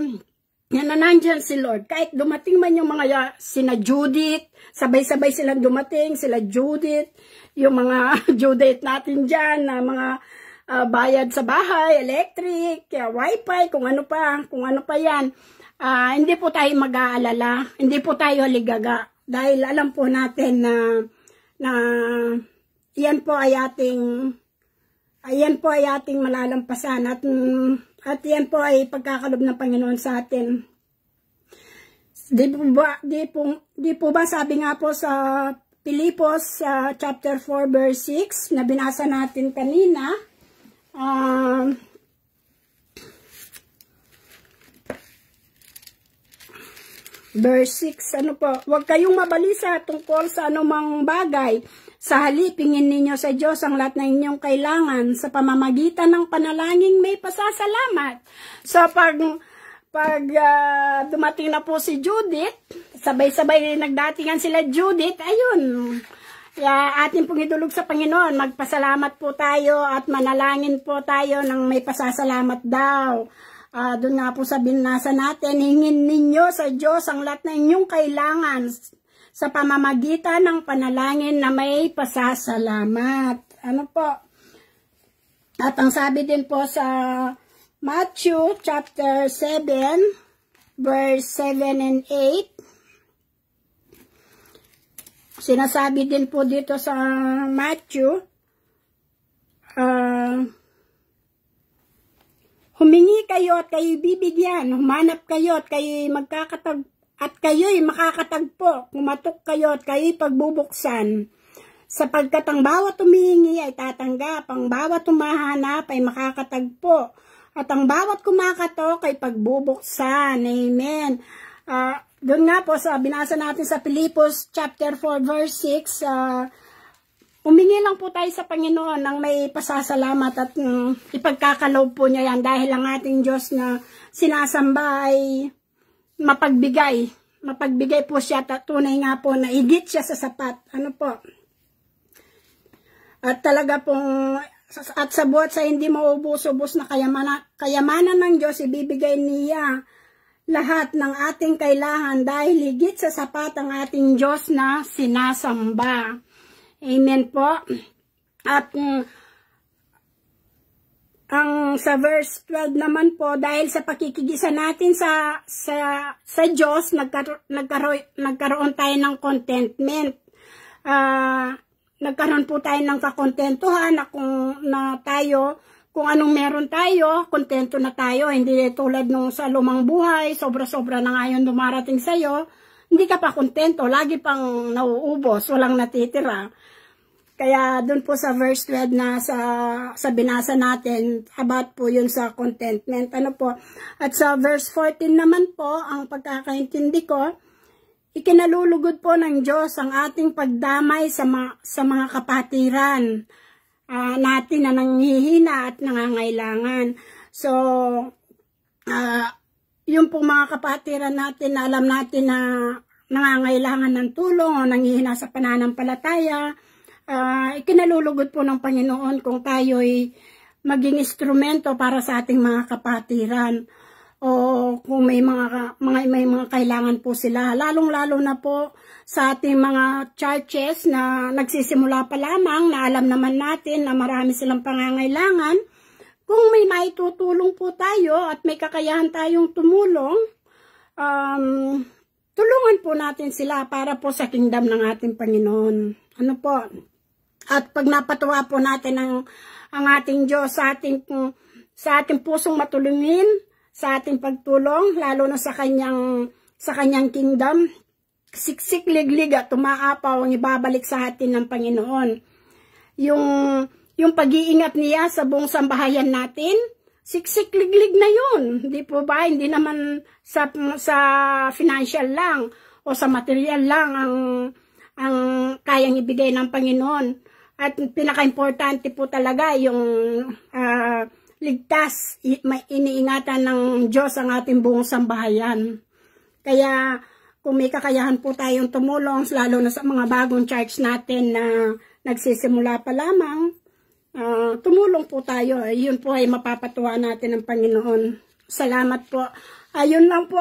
nandyan si Lord. Kahit dumating man yung mga sina Judith, sabay-sabay silang dumating, sila Judith, yung mga Judith natin dyan, na mga bayad sa bahay, electric, wifi, kung ano pa yan. Hindi po tayo mag-aalala, hindi po tayo aligaga. Dahil alam po natin na yan po ay ating malalampasan at yan po ay pagkakalob ng Panginoon sa atin. Di po ba sabi nga po sa Pilipos chapter 4 verse 6 na binasa natin kanina, verse 6, ano po, huwag kayong mabalisa tungkol sa anumang bagay. Sa halip, hingin ninyo sa Diyos ang lahat ng inyong kailangan sa pamamagitan ng panalangin may pasasalamat. So, pag dumating na po si Judith, sabay-sabay nagdatingan sila Judith, ayun, atin pong idulog sa Panginoon, magpasalamat po tayo at manalangin po tayo ng may pasasalamat daw. Doon nga po sa binasa natin, hingin ninyo sa Diyos ang lahat ng inyong kailangan sa pamamagitan ng panalangin na may pasasalamat. Ano po? At ang sabi din po sa Matthew chapter 7, verse 7 and 8, sinasabi din po dito sa Matthew, humingi kayo at kayo'y bibigyan, humanap kayo at kayo'y kayo'y makakatagpo, kumatok kayo at kayo'y pagbubuksan. Sapagkat ang bawat humihingi ay tatanggap, ang bawat humahanap ay makakatagpo, at ang bawat kumakatok ay pagbubuksan. Amen. Doon nga po sa binasa natin sa Pilipos chapter 4 verse 6, humingi lang po tayo sa Panginoon ng may pasasalamat at ipagkakaloob po niya yan dahil ang ating Diyos na sinasamba ay mapagbigay. Mapagbigay po siya at tunay nga po na higit siya sa sapat. Ano po? At talaga pong, at sa buhat sa hindi maubos-ubos na kayamanan ng Diyos, ibibigay niya lahat ng ating kailangan dahil higit sa sapat ang ating Diyos na sinasamba. Amen po. At ang sa verse 12 naman po, dahil sa pakikigisa natin sa Diyos, nagkaroon tayo ng contentment. Nagkaroon po tayo ng kakontentuhan na tayo, kung anong meron tayo, kontento na tayo. Hindi tulad nung sa lumang buhay, sobra-sobra na ngayon dumarating sa'yo, hindi ka pa kontento, lagi pang nauubos, walang natitira. Kaya doon po sa verse 12 na sa binasa natin, about po yun sa contentment. Ano po? At sa verse 14 naman po, ang pagkakaintindi ko, ikinalulugod po ng Diyos ang ating pagdamay sa mga kapatiran natin na nanghihina at nangangailangan. So, yung po mga kapatiran natin na alam natin na nangangailangan ng tulong o nanghihina sa pananampalataya, ikinalulugod po ng Panginoon kung tayo'y maging instrumento para sa ating mga kapatiran o kung may mga kailangan po sila, lalong-lalo na po sa ating mga churches na nagsisimula pa lamang, na alam naman natin na marami silang pangangailangan. Kung may maitutulong po tayo at may kakayahan tayong tumulong, tulungan po natin sila para po sa kingdom ng ating Panginoon. Ano po? At pag napatuwa po natin ang ating Diyos sa ating pusong matulungin, sa ating pagtulong, lalo na sa kanyang kingdom, siksik liglig at tumaapaw ang ibabalik sa atin ng Panginoon. Yung pag-iingat niya sa buong sambahayan natin, siksik liglig na yun. Hindi po ba? Hindi naman sa financial lang o sa material lang ang kayang ibigay ng Panginoon. At pinaka-importante po talaga yung ligtas, iniingatan ng Diyos ang ating buong sambahayan. Kaya kung may kakayahan po tayong tumulong, lalo na sa mga bagong church natin na nagsisimula pa lamang, tumulong po tayo. Yun po ay mapapatuwa natin ng Panginoon. Salamat po. Ayun lang po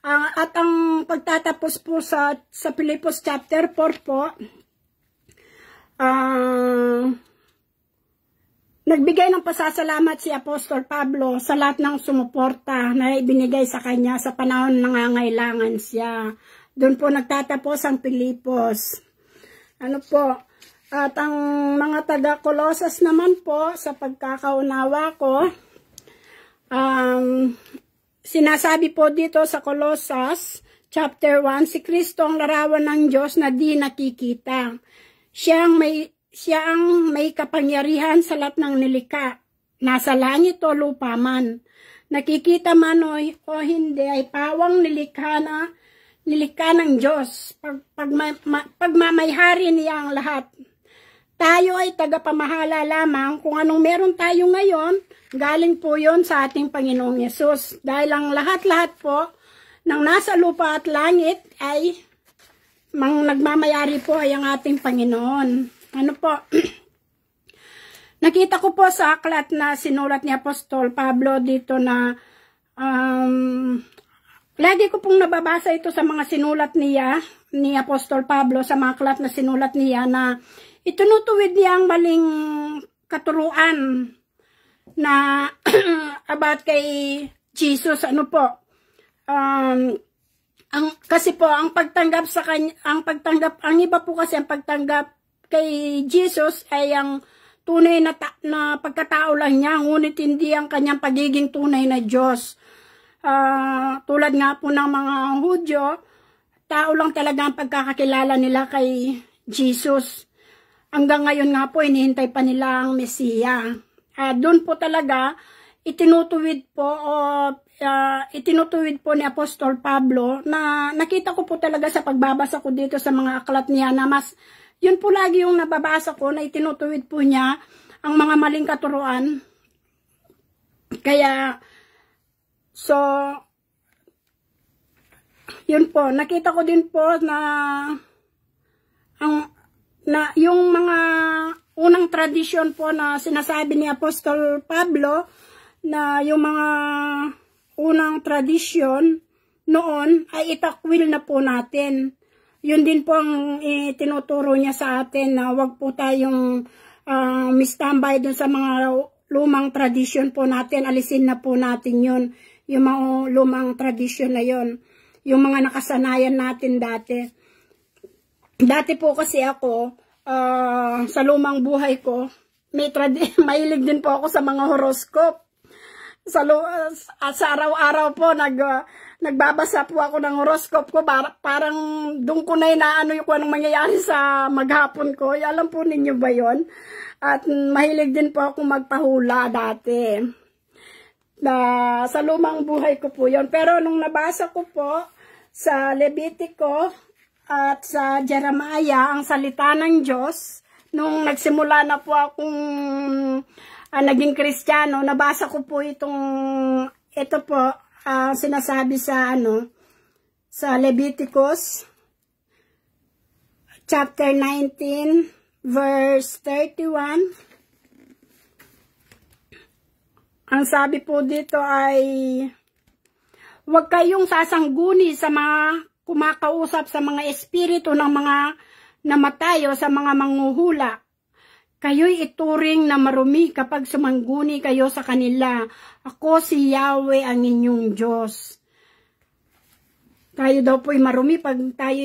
at ang pagtatapos po sa Pilipos chapter 4 po, nagbigay ng pasasalamat si Apostol Pablo sa lahat ng sumuporta na ibinigay sa kanya sa panahon ng nangangailangan siya. Doon po nagtatapos ang Pilipos. Ano po? At ang mga taga-Kolosas naman po, sa pagkakaunawa ko, sinasabi po dito sa Kolosas chapter 1, si Kristo ang larawan ng Diyos na di nakikita. Siya ang may kapangyarihan sa lahat ng nilikha, nasa langit o lupa man. Nakikita man o hindi, ay pawang nilikha ng Diyos. Pagmamayhari niya ang lahat. Tayo ay tagapamahala lamang. Kung anong meron tayo ngayon, galing po yon sa ating Panginoong Yesus. Dahil ang lahat-lahat po ng nasa lupa at langit ay nagmamayari po ay ang ating Panginoon. Ano po? Nakita ko po sa aklat na sinulat ni Apostol Pablo dito na lagi ko pong nababasa ito sa mga sinulat niya, ni Apostol Pablo, sa mga aklat na sinulat niya na itinutuwid niya ang maling katuruan na about kay Jesus. Ano po? Kasi po ang pagtanggap sa kanya, ang iba po kasi ang pagtanggap kay Jesus ay ang tunay na pagkatao lang niya, ngunit hindi ang kanyang pagiging tunay na Diyos. Tulad nga po ng mga Hudyo, tao lang talaga ang pagkakakilala nila kay Jesus. Hanggang ngayon nga po, inihintay pa nila ang Mesiya. Doon po talaga, itinutuwid po ni Apostol Pablo na nakita ko po talaga sa pagbabasa ko dito sa mga aklat niya na mas, yun po lagi yung nababasa ko na itinutuwid po niya ang mga maling katuruan. Kaya, so, yun po, nakita ko din po na yung mga unang tradisyon po na sinasabi ni Apostol Pablo, na yung mga unang tradisyon noon ay itakwil na po natin. Yun din po ang tinuturo niya sa atin na wag po tayong mistambay dun sa mga lumang tradisyon po natin. Alisin na po natin yun. Yung mga lumang tradisyon na yun. Yung mga nakasanayan natin dati. Dati po kasi ako, sa lumang buhay ko, mahilig din po ako sa mga horoscope. Sa araw-araw po, nagbabasa po ako ng horoscope ko. Parang doon ko na inaano yung kung anong mangyayari sa maghapon ko. Alam po ninyo ba yon? At mahilig din po ako magpahula dati. Sa lumang buhay ko po yon. Pero nung nabasa ko po sa Levitico at sa Jeremiah ang salita ng Diyos, nung nagsimula na po akong naging Kristiyano, nabasa ko po ito po sinasabi sa sa Leviticus chapter 19 verse 31. Ang sabi po dito ay, huwag kayong sasangguni sa mga kumakausap sa mga espiritu ng mga namatay o sa mga manghuhula. Kayo'y ituring na marumi kapag sumangguni kayo sa kanila. Ako si Yahweh ang inyong Diyos. Tayo daw po'y marumi pag tayo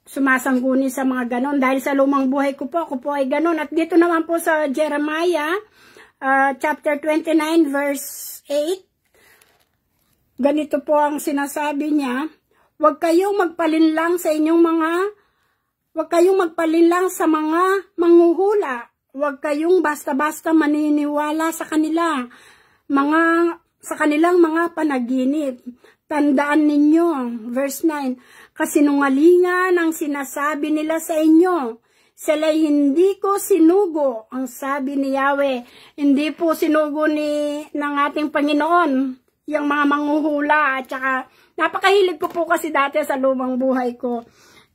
sumasangguni sa mga ganon. Dahil sa lumang buhay ko po, ako po ay ganon. At dito naman po sa Jeremiah, chapter 29, verse 8, ganito po ang sinasabi niya, huwag kayong magpalinlang sa inyong huwag kayong magpalinlang sa mga manghuhula. Huwag kayong basta-basta maniniwala sa kanila, sa kanilang mga panaginip. Tandaan ninyo, verse 9, kasinungalingan ang sinasabi nila sa inyo. Sila'y hindi ko sinugo, ang sabi ni Yahweh. Hindi po sinugo ng ating Panginoon, yung mga manghuhula. At saka, napakahilig ko po kasi dati sa lumang buhay ko.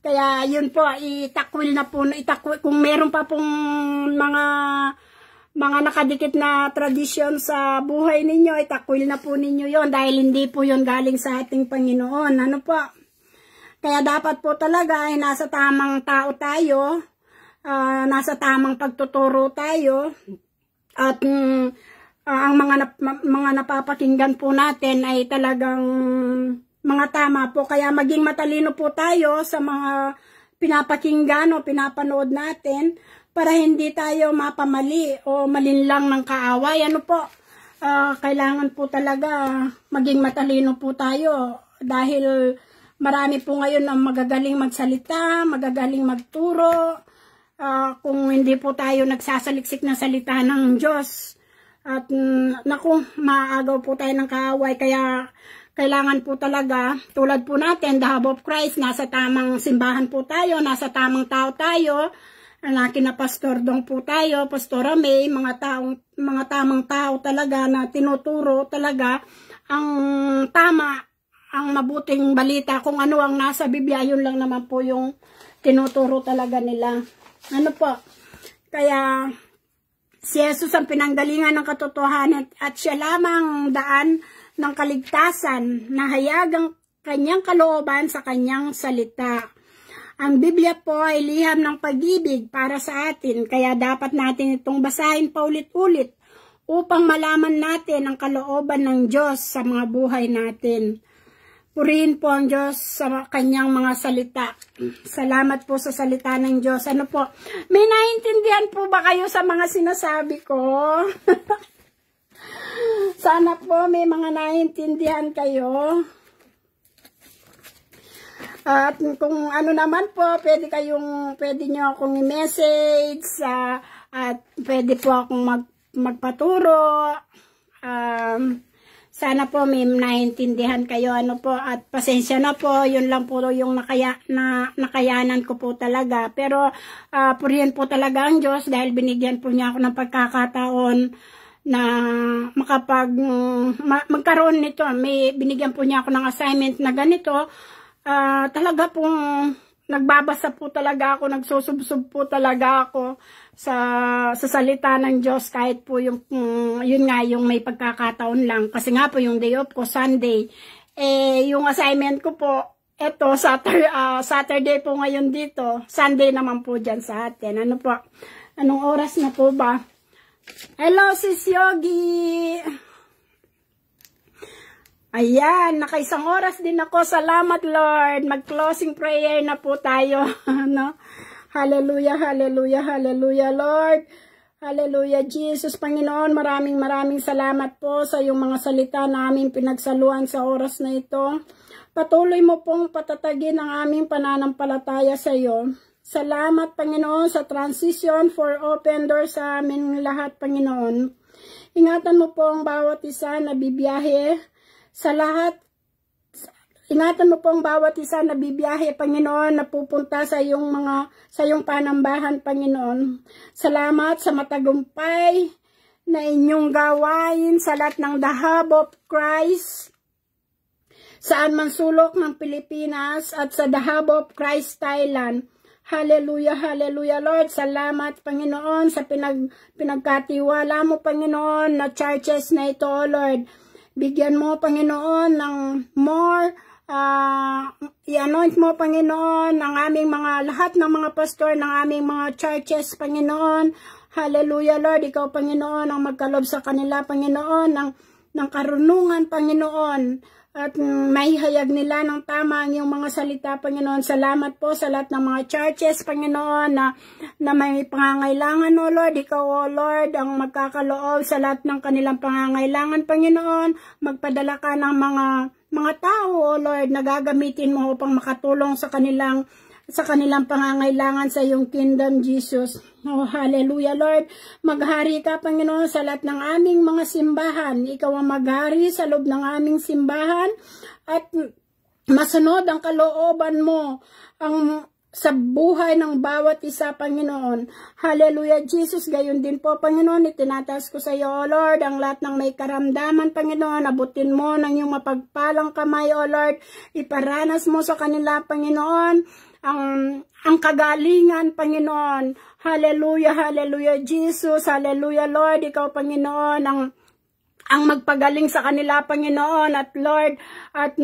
Kaya yun po, itakwil na po, kung meron pa pong mga nakadikit na tradisyon sa buhay ninyo, itakwil na po ninyo yon dahil hindi po yon galing sa ating Panginoon. Ano po? Kaya dapat po talaga ay nasa tamang tao tayo, nasa tamang pagtuturo tayo, at ang mga napapakinggan po natin ay talagang mga tama po. Kaya maging matalino po tayo sa mga pinapakinggan o pinapanood natin para hindi tayo mapamali o malinlang ng kaaway. Ano po? Kailangan po talaga maging matalino po tayo dahil marami po ngayon ang magagaling magsalita, magagaling magturo. Kung hindi po tayo nagsasaliksik ng salita ng Diyos, at maagaw po tayo ng kaaway. Kaya kailangan po talaga, tulad po natin, the Hub of Christ, nasa tamang simbahan po tayo, nasa tamang tao tayo, kina Pastor Dong po tayo, Pastora May, mga tamang tao talaga na tinuturo talaga ang tama, ang mabuting balita, kung ano ang nasa Biblia, yun lang naman po yung tinuturo talaga nila. Ano po? Kaya Si Jesus ang pinanggalingan ng katotohanan at siya lamang daan ng kaligtasan na hayag ang kanyang kalooban sa kanyang salita. Ang Biblia po ay liham ng pag-ibig para sa atin, kaya dapat natin itong basahin paulit-ulit upang malaman natin ang kalooban ng Diyos sa mga buhay natin. Purihin po ang Diyos sa kanyang mga salita. Salamat po sa salita ng Diyos. Ano po? May naiintindihan po ba kayo sa mga sinasabi ko? Sana po may mga naiintindihan kayo. At kung ano naman po, pwede nyo akong i-message, at pwede po akong magpaturo. Sana po may naiintindihan kayo, ano po, at pasensya na po, yun lang po yung nakayanan ko po talaga. Pero purihin po talaga ang Diyos dahil binigyan po niya ako ng pagkakataon na magkaroon nito. Binigyan po niya ako ng assignment na ganito. Talaga pong nagbabasa po talaga ako, nagsusubsub po talaga ako sa salita ng Diyos, kahit po yun nga yung may pagkakataon lang, kasi nga po yung day off ko Sunday, yung assignment ko po eto Saturday po ngayon dito, Sunday naman po dyan sa atin. Ano po, anong oras na po ba? Hello sis Yogi, ayan, nakaisang oras din ako. Salamat Lord. Mag-closing prayer na po tayo. No? Hallelujah, hallelujah, hallelujah Lord. Hallelujah Jesus. Panginoon, maraming salamat po sa iyong mga salita na aming pinagsaluhan sa oras na ito. Patuloy mo pong patatagin ang aming pananampalataya sa iyo. Salamat Panginoon sa transition for open doors sa aming lahat Panginoon. Ingatan mo po ang bawat isa na bibiyahe ingatan mo po ang bawat isa na bibiyahe, Panginoon, na pupunta sa iyong panambahan, Panginoon. Salamat sa matagumpay na inyong gawain sa lahat ng The Hub of Christ, saan man sulok ng Pilipinas, at sa The Hub of Christ, Thailand. Hallelujah, hallelujah, Lord. Salamat, Panginoon, sa pinagkatiwala mo, Panginoon, na churches na ito, Lord. Bigyan mo, Panginoon, ng more, i-anoint mo, Panginoon, ng aming lahat ng mga pastor, ng aming mga churches, Panginoon. Hallelujah, Lord. Ikaw, Panginoon, ang magkalob sa kanila, Panginoon, ng karunungan, Panginoon. At may hayag nila ng tama ang iyong mga salita, Panginoon. Salamat po sa lahat ng mga churches, Panginoon, na may pangangailangan, O Lord. Ikaw, O Lord, ang magkakaloob sa lahat ng kanilang pangangailangan, Panginoon. Magpadala ka ng mga tao, O Lord, na gagamitin mo upang makatulong sa kanilang pangangailangan sa iyong kingdom, Jesus. Oh, hallelujah, Lord. Maghari ka, Panginoon, sa lahat ng aming mga simbahan. Ikaw ang maghari sa loob ng aming simbahan at masunod ang kalooban mo sa buhay ng bawat isa, Panginoon. Hallelujah, Jesus. Gayon din po, Panginoon, itinataas ko sa iyo, O Lord, ang lahat ng may karamdaman, Panginoon. Abutin mo ng iyong mapagpalang kamay, O Lord. Iparanas mo sa kanila, Panginoon, ang kagalingan, Panginoon. Hallelujah, hallelujah, Jesus. Hallelujah, Lord. Ikaw, Panginoon, ang magpagaling sa kanila, Panginoon. At Lord, at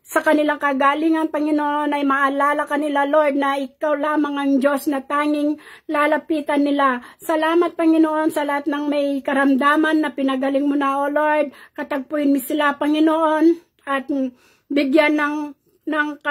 sa kanilang kagalingan, Panginoon, ay maalala kanila, Lord, na ikaw lamang ang Diyos na tanging lalapitan nila. Salamat, Panginoon, sa lahat ng may karamdaman na pinagaling mo na, O Lord. Katagpuin mo sila, Panginoon, at bigyan ng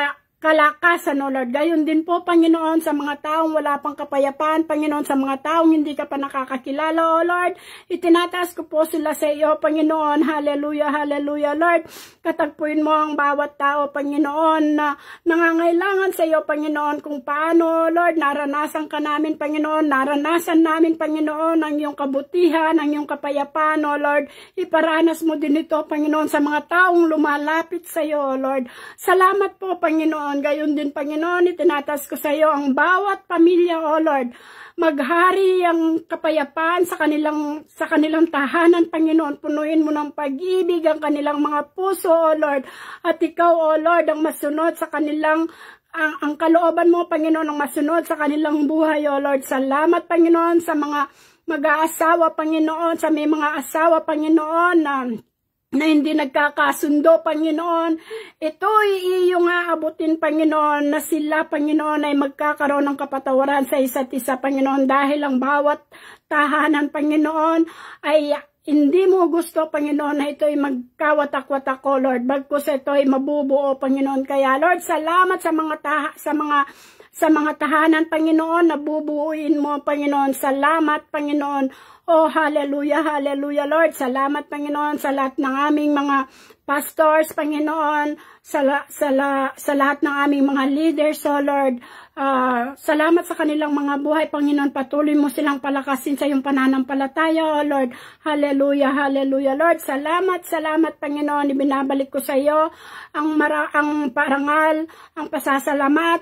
kalakasan, O Lord. Gayon din po, Panginoon, sa mga taong wala pang kapayapaan, Panginoon, sa mga taong hindi ka pa nakakakilala, O Lord. Itinataas ko po sila sa iyo, Panginoon. Hallelujah, hallelujah, Lord. Katagpuin mo ang bawat tao, Panginoon, na nangangailangan sa iyo, Panginoon, kung paano, Lord, naranasan ka namin, Panginoon, naranasan namin, Panginoon, ang iyong kabutihan, ang iyong kapayapaan, O Lord. Iparanas mo din ito, Panginoon, sa mga taong lumalapit sa iyo, O Lord. Salamat po, Panginoon. Gayon din, Panginoon, itinatas ko sa iyo ang bawat pamilya, O Lord. Maghari ang kapayapaan sa kanilang tahanan, Panginoon. Punuin mo ng pag-ibig ang kanilang mga puso, O Lord. At ikaw, O Lord, ang masunod sa kanilang ang kalooban mo, Panginoon, ang masunod sa kanilang buhay, O Lord. Salamat, Panginoon, sa mga mag-aasawa, Panginoon, sa may mga asawa, Panginoon, na hindi nagkakasundo, Panginoon. Ito'y iyong aabutin, Panginoon, na sila, Panginoon, ay magkakaroon ng kapatawaran sa isa't isa, Panginoon, dahil ang bawat tahanan, Panginoon, ay hindi mo gusto, Panginoon, na ito'y magkawatak-watak, Lord. Bagkus ito'y mabubuo, Panginoon. Kaya, Lord, salamat sa mga tahanan, Panginoon, na bubuuin mo, Panginoon. Salamat, Panginoon. Oh, hallelujah, hallelujah, Lord. Salamat, Panginoon, sa lahat ng aming mga pastors, Panginoon, sa lahat ng aming mga leaders, oh Lord. Salamat sa kanilang mga buhay, Panginoon. Patuloy mo silang palakasin sa iyong pananampalataya, oh Lord. Hallelujah, hallelujah, Lord. Salamat, salamat, Panginoon. Ibinabalik ko sa iyo ang parangal, ang pasasalamat,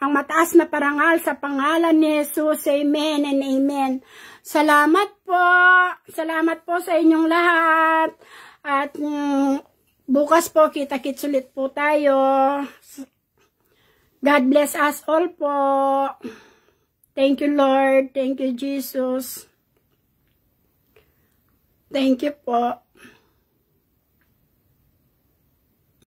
ang mataas na parangal sa pangalan ni Jesus. Amen and amen. Salamat po sa inyong lahat. At bukas po, kita-kits ulit po tayo. God bless us all po. Thank you, Lord. Thank you, Jesus. Thank you po.